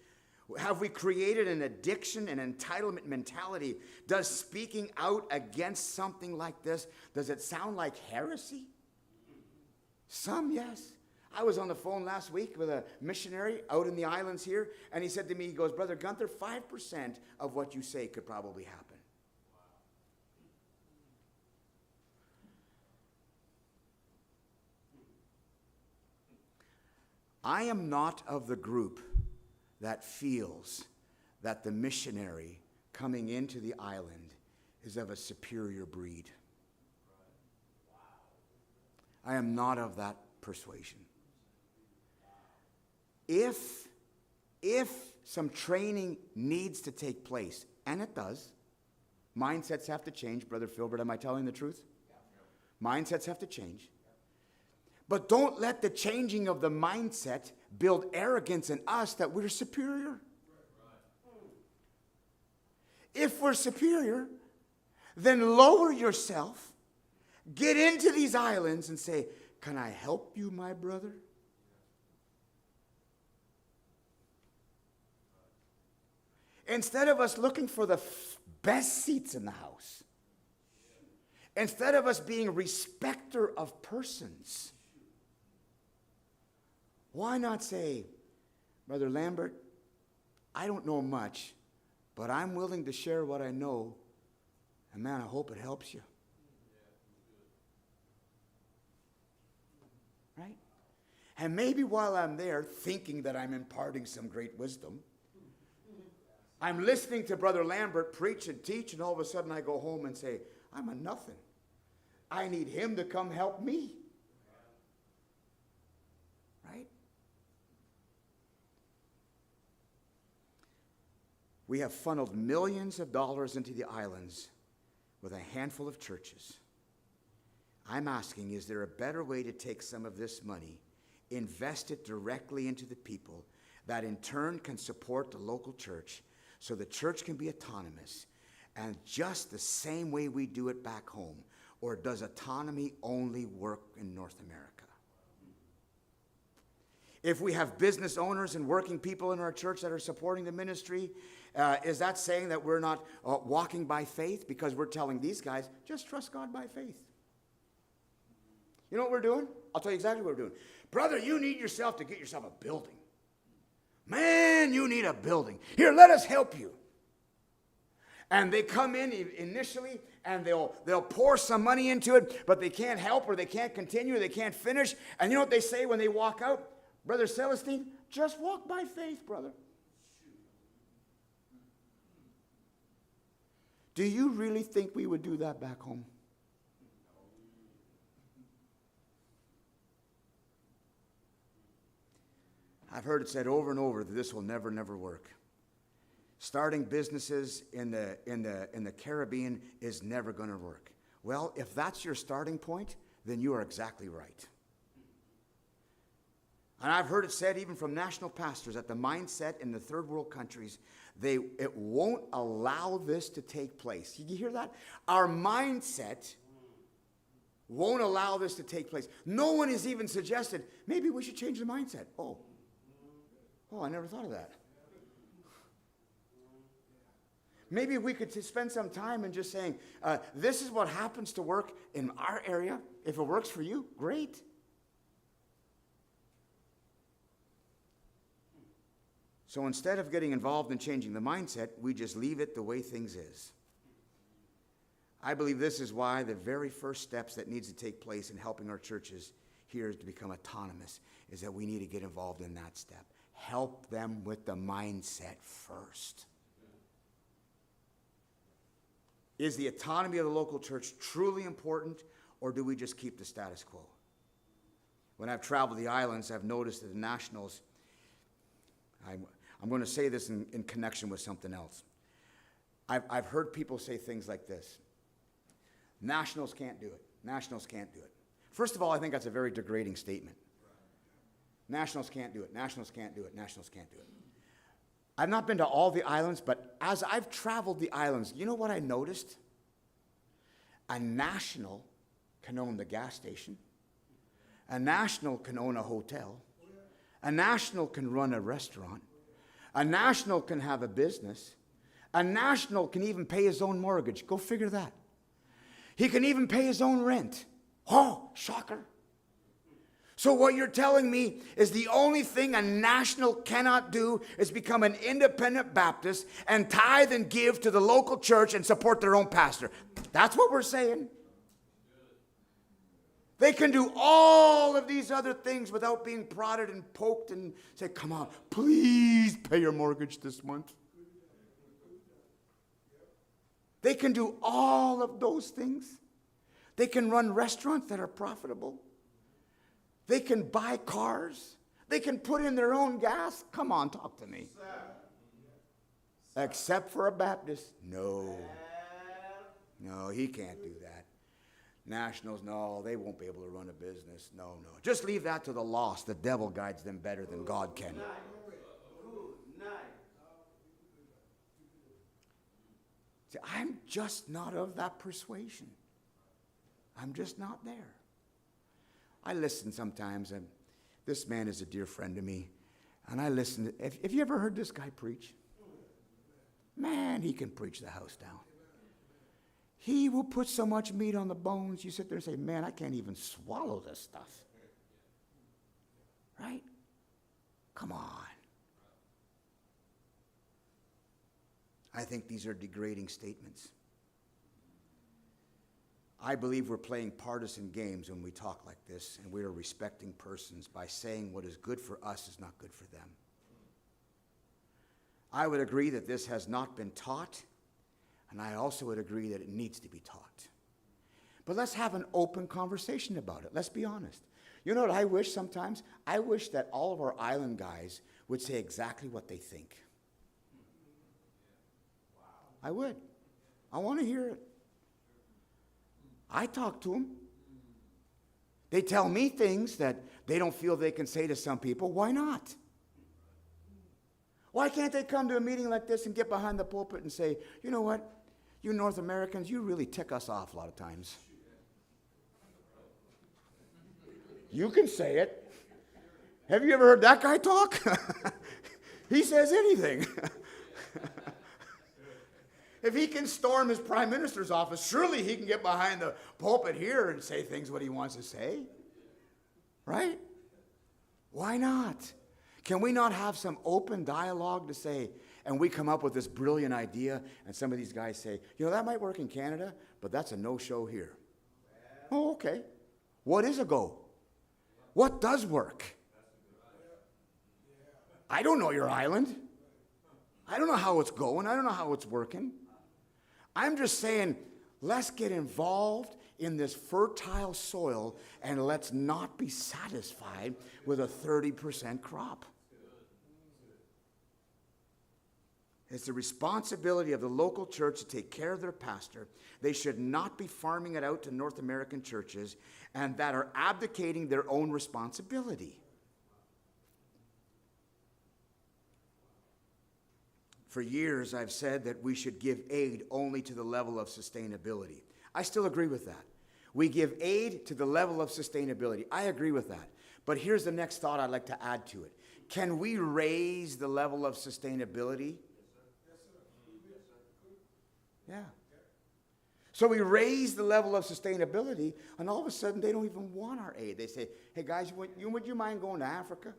Have we created an addiction, an entitlement mentality? Does speaking out against something like this, does it sound like heresy? Some, yes. I was on the phone last week with a missionary out in the islands here, and he said to me, he goes, Brother Gunther, 5% of what you say could probably happen. I am not of the group that feels that the missionary coming into the island is of a superior breed. I am not of that persuasion. If some training needs to take place, and it does, mindsets have to change. Brother Filbert, am I telling the truth? Mindsets have to change. But don't let the changing of the mindset build arrogance in us that we're superior. If we're superior, then lower yourself, get into these islands and say, can I help you, my brother? Instead of us looking for the best seats in the house, instead of us being a respecter of persons, why not say, Brother Lambert, I don't know much, but I'm willing to share what I know, and man, I hope it helps you. Right? And maybe while I'm there thinking that I'm imparting some great wisdom, I'm listening to Brother Lambert preach and teach, and all of a sudden I go home and say, I'm a nothing. I need him to come help me. Right? We have funneled millions of dollars into the islands with a handful of churches. I'm asking, is there a better way to take some of this money, invest it directly into the people, that in turn can support the local church, so the church can be autonomous, and just the same way we do it back home? Or does autonomy only work in North America? If we have business owners and working people in our church that are supporting the ministry, is that saying that we're not walking by faith? Because we're telling these guys, just trust God by faith. You know what we're doing? I'll tell you exactly what we're doing. Brother, you need yourself to get yourself a building. Man, you need a building. Here, let us help you. And they come in initially, and they'll pour some money into it, but they can't help, or they can't continue, or they can't finish. And you know what they say when they walk out? Brother Celestine, just walk by faith, brother. Do you really think we would do that back home? I've heard it said over and over that this will never, never work. Starting businesses in the Caribbean is never going to work. Well, if that's your starting point, then you are exactly right. And I've heard it said even from national pastors that the mindset in the third world countries, it won't allow this to take place. You hear that? Our mindset won't allow this to take place. No one has even suggested, maybe we should change the mindset. Oh, I never thought of that. Maybe we could spend some time in just saying, this is what happens to work in our area. If it works for you, great. So instead of getting involved in changing the mindset, we just leave it the way things is. I believe this is why the very first steps that needs to take place in helping our churches here to become autonomous is that we need to get involved in that step. Help them with the mindset first. Is the autonomy of the local church truly important, or do we just keep the status quo? When I've traveled the islands, I've noticed that the nationals, I'm going to say this in connection with something else. I've heard people say things like this. Nationals can't do it. Nationals can't do it. First of all, I think that's a very degrading statement. Nationals can't do it. Nationals can't do it. Nationals can't do it. I've not been to all the islands, but as I've traveled the islands, you know what I noticed? A national can own the gas station. A national can own a hotel. A national can run a restaurant. A national can have a business. A national can even pay his own mortgage. Go figure that. He can even pay his own rent. Oh, shocker. So what you're telling me is the only thing a national cannot do is become an independent Baptist and tithe and give to the local church and support their own pastor. That's what we're saying. They can do all of these other things without being prodded and poked and say, come on, please pay your mortgage this month. They can do all of those things. They can run restaurants that are profitable. They can buy cars. They can put in their own gas. Come on, talk to me. Except for a Baptist. No. No, he can't do that. Nationals, no, they won't be able to run a business. No. Just leave that to the lost. The devil guides them better than God can. See, I'm just not of that persuasion. I'm just not there. I listen sometimes, and this man is a dear friend to me, and I listen. Have you ever heard this guy preach? Man, he can preach the house down. He will put so much meat on the bones, you sit there and say, man, I can't even swallow this stuff. Right? Come on. I think these are degrading statements. I believe we're playing partisan games when we talk like this, and we are respecting persons by saying what is good for us is not good for them. I would agree that this has not been taught, and I also would agree that it needs to be taught. But let's have an open conversation about it. Let's be honest. You know what I wish sometimes? I wish that all of our island guys would say exactly what they think. I would. I want to hear it. I talk to them. They tell me things that they don't feel they can say to some people. Why not? Why can't they come to a meeting like this and get behind the pulpit and say, you know what? You North Americans, you really tick us off a lot of times. You can say it. Have you ever heard that guy talk? He says anything. If he can storm his prime minister's office, surely he can get behind the pulpit here and say things what he wants to say. Right? Why not? Can we not have some open dialogue to say, and we come up with this brilliant idea, and some of these guys say, you know, that might work in Canada, but that's a no-show here. Oh, okay. What is a go? What does work? I don't know your island. I don't know how it's going. I don't know how it's working. I'm just saying, let's get involved in this fertile soil and let's not be satisfied with a 30% crop. It's the responsibility of the local church to take care of their pastor. They should not be farming it out to North American churches and that are abdicating their own responsibility. For years, I've said that we should give aid only to the level of sustainability. I still agree with that. We give aid to the level of sustainability. I agree with that. But here's the next thought I'd like to add to it. Can we raise the level of sustainability? Yeah. So we raise the level of sustainability, and all of a sudden they don't even want our aid. They say, hey guys, would you mind going to Africa?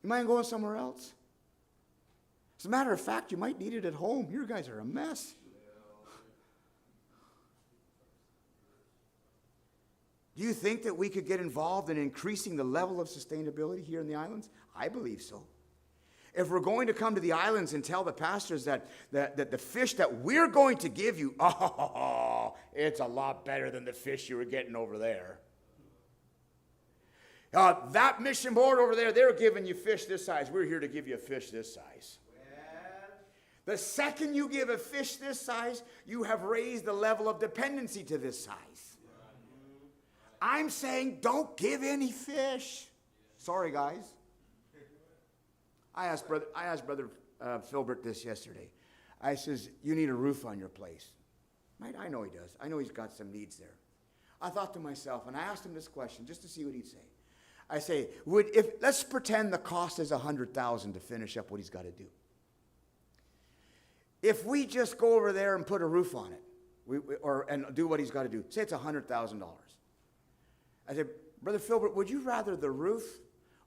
You mind going somewhere else? As a matter of fact, you might need it at home. You guys are a mess. Do you think that we could get involved in increasing the level of sustainability here in the islands? I believe so. If we're going to come to the islands and tell the pastors that the fish that we're going to give you, it's a lot better than the fish you were getting over there. That mission board over there, they're giving you fish this size. We're here to give you a fish this size. The second you give a fish this size, you have raised the level of dependency to this size. I'm saying don't give any fish. Sorry, guys. I asked Brother Filbert this yesterday. I says, you need a roof on your place. Right? I know he does. I know he's got some needs there. I thought to myself, and I asked him this question just to see what he'd say. I say, let's pretend the cost is $100,000 to finish up what he's got to do. If we just go over there and put a roof on it, and do what he's got to do, say it's $100,000. I said, Brother Filbert, would you rather the roof,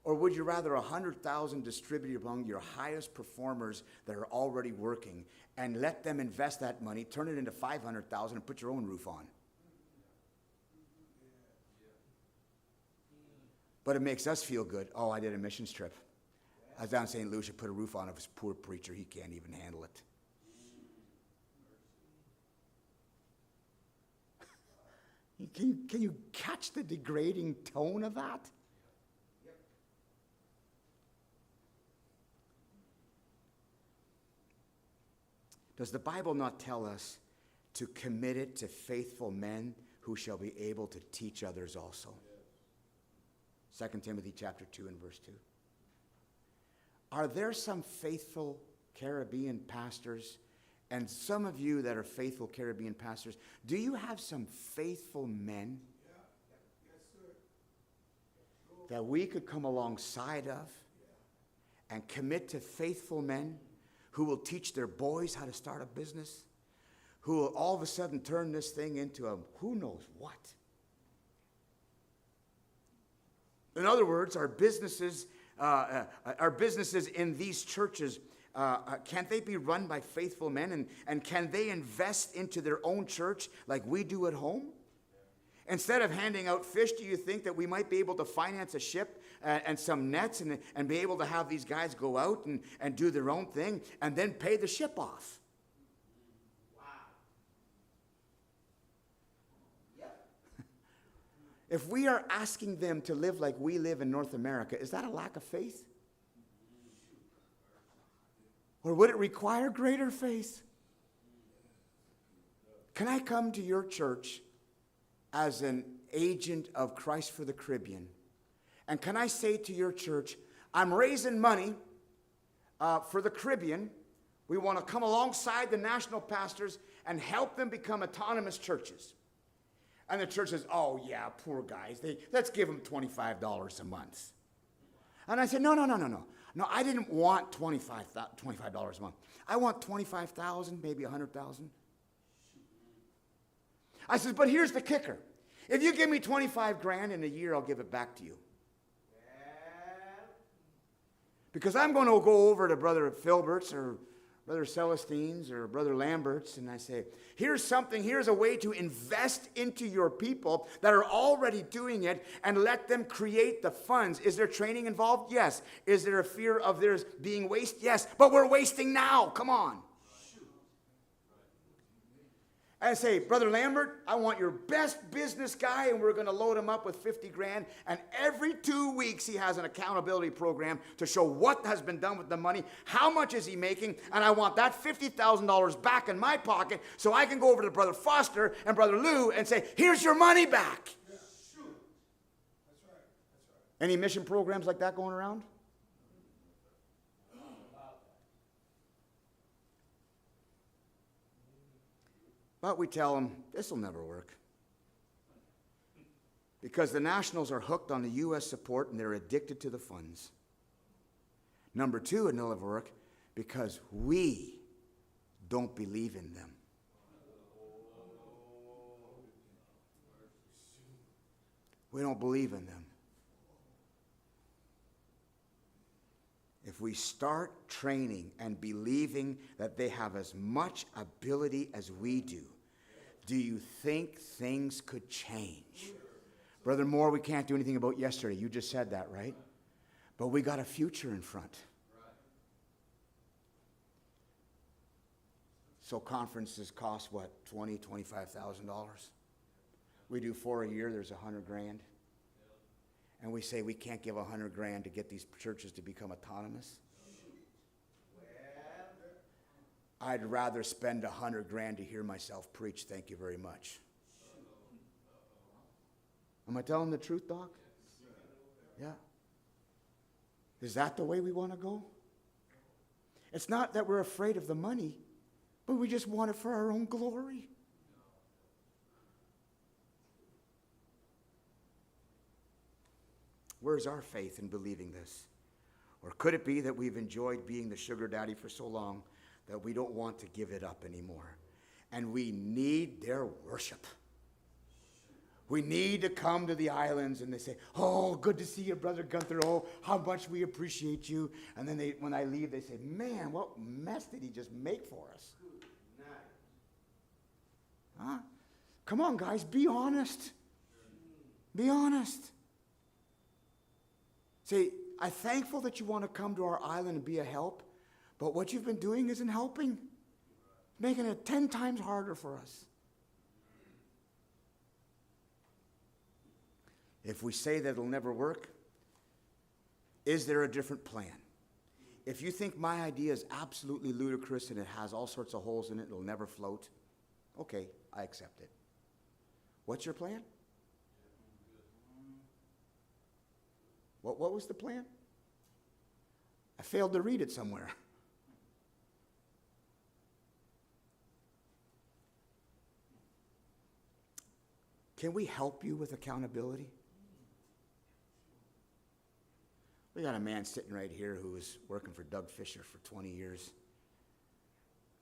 or would you rather $100,000 distributed among your highest performers that are already working, and let them invest that money, turn it into $500,000, and put your own roof on? But it makes us feel good. Oh, I did a missions trip. I was down in St. Lucia, put a roof on of his poor preacher. He can't even handle it. Can you catch the degrading tone of that? Does the Bible not tell us to commit it to faithful men who shall be able to teach others also? 2 Timothy chapter 2 and verse 2. Are there some faithful Caribbean pastors, and some of you that are faithful Caribbean pastors, do you have some faithful men that we could come alongside of and commit to faithful men who will teach their boys how to start a business, who will all of a sudden turn this thing into a who knows what? In other words, our businesses in these churches, can't they be run by faithful men? And can they invest into their own church like we do at home? Instead of handing out fish, do you think that we might be able to finance a ship and some nets and be able to have these guys go out and do their own thing and then pay the ship off? If we are asking them to live like we live in North America, is that a lack of faith? Or would it require greater faith? Can I come to your church as an agent of Christ for the Caribbean? And can I say to your church, I'm raising money for the Caribbean. We want to come alongside the national pastors and help them become autonomous churches. And the church says, oh, yeah, poor guys. Let's give them $25 a month. And I said, no. No, I didn't want $25 a month. I want $25,000, maybe $100,000. I said, but here's the kicker. If you give me $25,000 in a year, I'll give it back to you. Because I'm going to go over to Brother Filbert's or Brother Celestine's or Brother Lambert's, and I say, here's a way to invest into your people that are already doing it and let them create the funds. Is there training involved? Yes. Is there a fear of theirs being waste? Yes. But we're wasting now. Come on. I say, Brother Lambert, I want your best business guy, and we're going to load him up with $50,000. And every 2 weeks, he has an accountability program to show what has been done with the money, how much is he making, and I want that $50,000 back in my pocket so I can go over to Brother Foster and Brother Lou and say, here's your money back. Yeah. That's right. Any mission programs like that going around? But we tell them, this will never work. Because the Nationals are hooked on the U.S. support and they're addicted to the funds. Number two, it'll never work because we don't believe in them. We don't believe in them. If we start training and believing that they have as much ability as we do you think things could change? Brother Moore, we can't do anything about yesterday. You just said that, right? But we got a future in front. So conferences cost what, $20,000, $25,000? We do 4 a year, there's $100,000. And we say we can't give $100,000 to get these churches to become autonomous. I'd rather spend $100,000 to hear myself preach. Thank you very much. Am I telling the truth, Doc? Yeah. Is that the way we want to go? It's not that we're afraid of the money, but we just want it for our own glory. Where's our faith in believing this? Or could it be that we've enjoyed being the sugar daddy for so long that we don't want to give it up anymore? And we need their worship. We need to come to the islands and they say, oh, good to see you, Brother Gunther. Oh, how much we appreciate you. And then when I leave, they say, man, what mess did he just make for us? Huh? Come on, guys, be honest. Be honest. Say, I'm thankful that you want to come to our island and be a help, but what you've been doing isn't helping. Making it 10 times harder for us. If we say that it'll never work, is there a different plan? If you think my idea is absolutely ludicrous and it has all sorts of holes in it, it'll never float, okay, I accept it. What's your plan? What was the plan? I failed to read it somewhere. Can we help you with accountability? We got a man sitting right here who was working for Doug Fisher for 20 years.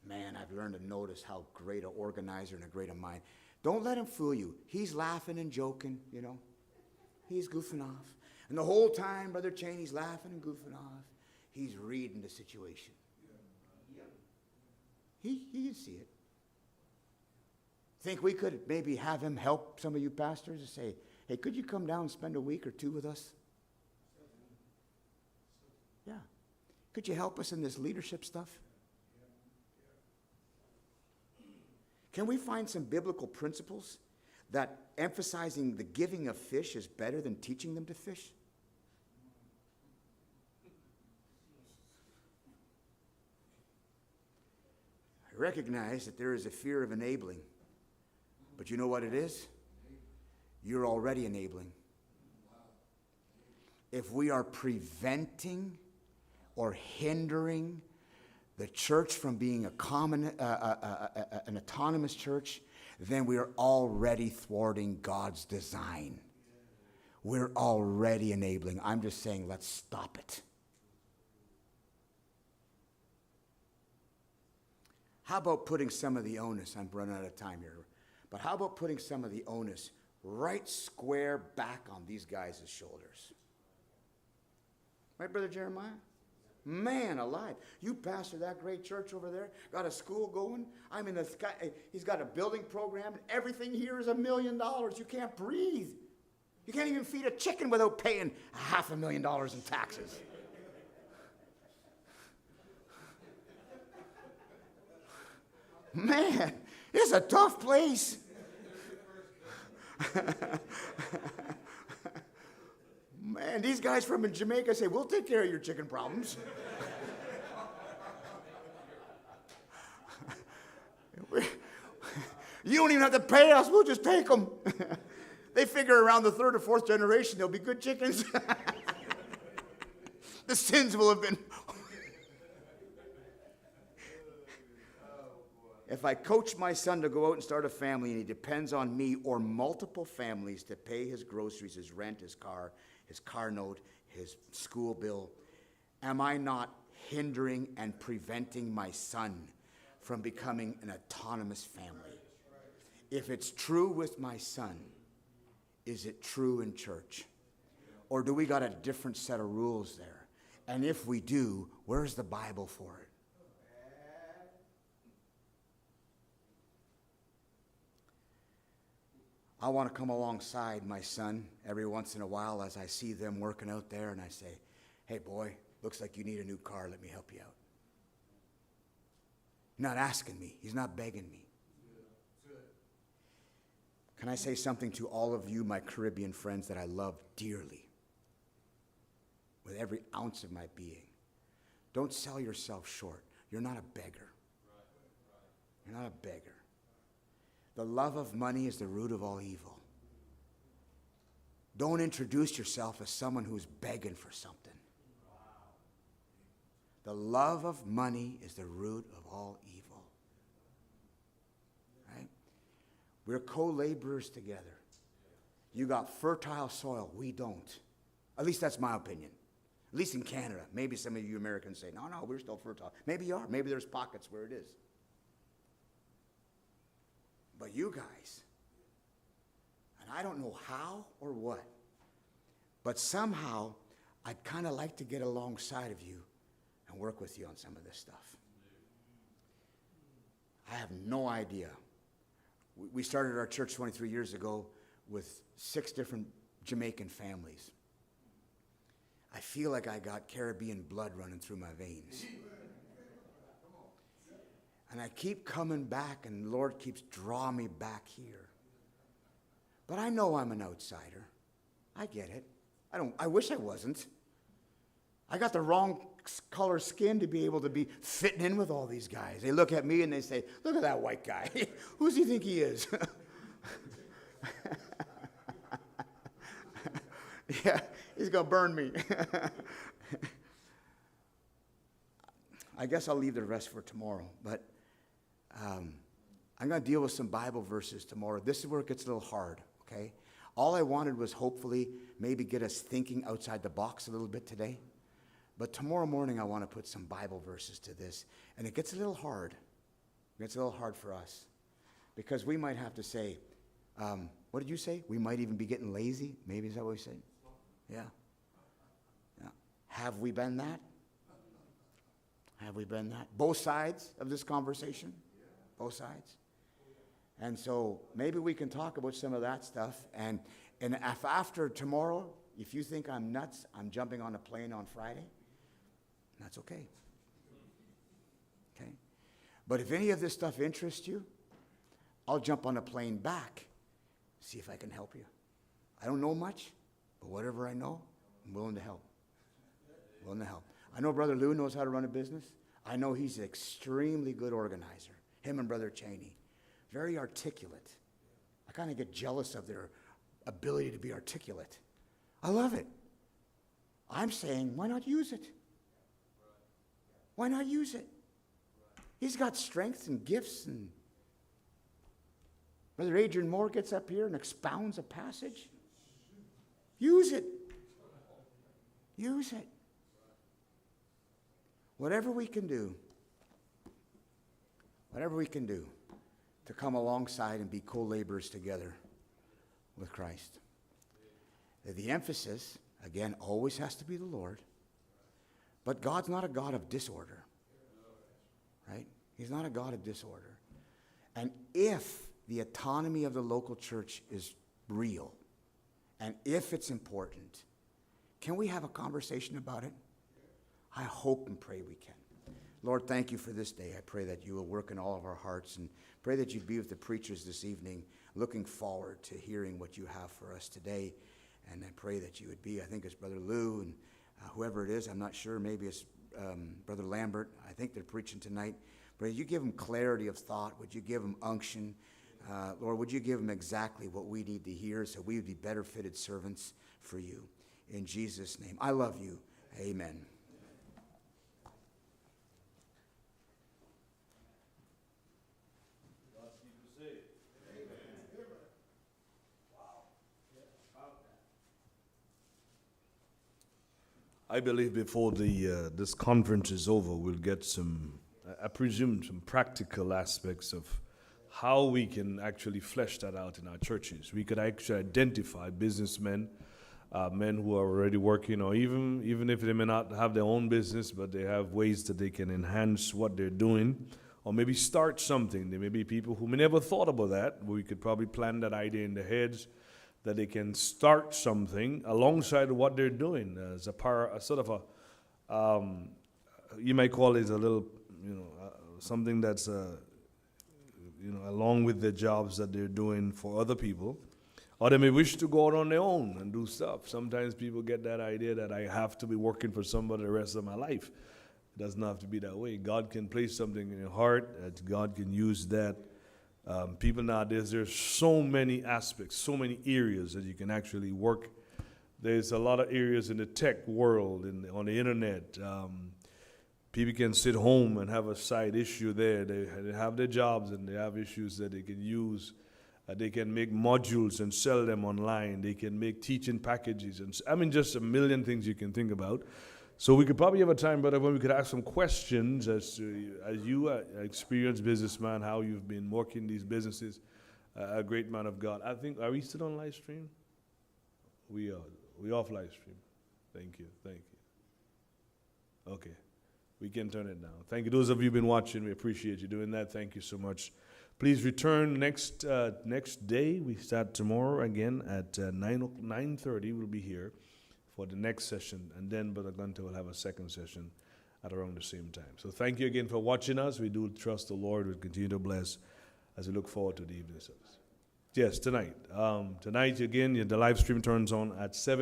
Man, I've learned to notice how great an organizer and a great a mind. Don't let him fool you. He's laughing and joking, you know. He's goofing off. And the whole time, Brother Cheney's laughing and goofing off. He's reading the situation. He can see it. Think we could maybe have him help some of you pastors and say, hey, could you come down and spend a week or two with us? Yeah. Could you help us in this leadership stuff? Can we find some biblical principles that emphasizing the giving of fish is better than teaching them to fish? I recognize that there is a fear of enabling. But you know what it is? You're already enabling. If we are preventing or hindering the church from being an autonomous church, then we are already thwarting God's design. We're already enabling. I'm just saying, let's stop it. How about putting some of the onus, I'm running out of time here, but how about putting some of the onus right square back on these guys' shoulders? Right, Brother Jeremiah? Man alive. You pastor that great church over there, got a school going. I mean, he's got a building program, and everything here is $1 million. You can't breathe. You can't even feed a chicken without paying $500,000 in taxes. Man, it's a tough place. Man, these guys from Jamaica say, we'll take care of your chicken problems. You don't even have to pay us, we'll just take them. They figure around the 3rd or 4th generation, they'll be good chickens. The sins will have been... If I coach my son to go out and start a family and he depends on me or multiple families to pay his groceries, his rent, his car note, his school bill, am I not hindering and preventing my son from becoming an autonomous family? If it's true with my son, is it true in church? Or do we got a different set of rules there? And if we do, where's the Bible for it? I want to come alongside my son every once in a while as I see them working out there, and I say, hey, boy, looks like you need a new car. Let me help you out. He's not asking me. He's not begging me. Can I say something to all of you, my Caribbean friends, that I love dearly with every ounce of my being? Don't sell yourself short. You're not a beggar. You're not a beggar. The love of money is the root of all evil. Don't introduce yourself as someone who's begging for something. The love of money is the root of all evil. Right? We're co-laborers together. You got fertile soil. We don't. At least that's my opinion. At least in Canada. Maybe some of you Americans say, no, we're still fertile. Maybe you are. Maybe there's pockets where it is. But you guys, and I don't know how or what, but somehow I'd kind of like to get alongside of you and work with you on some of this stuff. I have no idea. We started our church 23 years ago with 6 different Jamaican families. I feel like I got Caribbean blood running through my veins. And I keep coming back, and the Lord keeps drawing me back here. But I know I'm an outsider. I get it. I wish I wasn't. I got the wrong color skin to be able to be fitting in with all these guys. They look at me and they say, look at that white guy. Who does he think he is? Yeah, he's going to burn me. I guess I'll leave the rest for tomorrow. But I'm going to deal with some Bible verses tomorrow. This is where it gets a little hard, okay? All I wanted was hopefully maybe get us thinking outside the box a little bit today. But tomorrow morning I want to put some Bible verses to this. And it gets a little hard. It gets a little hard for us. Because we might have to say, what did you say? We might even be getting lazy. Maybe is that what we said? Yeah. Have we been that? Have we been that? Both sides of this conversation? Both sides. And so maybe we can talk about some of that stuff. And if after tomorrow, if you think I'm nuts, I'm jumping on a plane on Friday, that's okay. Okay? But if any of this stuff interests you, I'll jump on a plane back, see if I can help you. I don't know much, but whatever I know, I'm willing to help. Willing to help. I know Brother Lou knows how to run a business. I know he's an extremely good organizer. Him and Brother Cheney. Very articulate. I kind of get jealous of their ability to be articulate. I love it. I'm saying, why not use it? Why not use it? He's got strengths and gifts. And Brother Adrian Moore gets up here and expounds a passage. Use it. Use it. Whatever we can do to come alongside and be co-laborers together with Christ. The emphasis, again, always has to be the Lord. But God's not a God of disorder. Right? He's not a God of disorder. And if the autonomy of the local church is real, and if it's important, can we have a conversation about it? I hope and pray we can. Lord, thank you for this day. I pray that you will work in all of our hearts, and pray that you'd be with the preachers this evening, looking forward to hearing what you have for us today. And I pray that you would be, I think it's Brother Lou and whoever it is, I'm not sure, maybe it's Brother Lambert. I think they're preaching tonight. But you give them clarity of thought. Would you give them unction? Lord, would you give them exactly what we need to hear so we would be better fitted servants for you. In Jesus' name. I love you. Amen. I believe before this conference is over, we'll get some, I presume, some practical aspects of how we can actually flesh that out in our churches. We could actually identify businessmen, men who are already working, or even if they may not have their own business, but they have ways that they can enhance what they're doing, or maybe start something. There may be people who may never thought about that. We could probably plant that idea in their heads, that they can start something alongside what they're doing as a sort of a, you might call it a little, something that's, along with the jobs that they're doing for other people. Or they may wish to go out on their own and do stuff. Sometimes people get that idea that I have to be working for somebody the rest of my life. It doesn't have to be that way. God can place something in your heart, that God can use that. People nowadays, there's so many aspects, so many areas that you can actually work. There's a lot of areas in the tech world, on the internet. People can sit home and have a side issue there. They have their jobs and they have issues that they can use They can make modules and sell them online. They can make teaching packages. And just a million things you can think about. So we could probably have a time, brother, when we could ask some questions as you are an experienced businessman, how you've been working these businesses, a great man of God. I think, are we still on live stream? We are. We off live stream. Thank you. Okay. We can turn it down. Thank you. Those of you who've been watching, we appreciate you doing that. Thank you so much. Please return next day. We start tomorrow again at 9:30. We'll be here for the next session, and then Brother Gunter will have a second session at around the same time. So thank you again for watching us. We do trust the Lord will continue to bless as we look forward to the evening service. Yes, tonight. Tonight again, the live stream turns on at 7.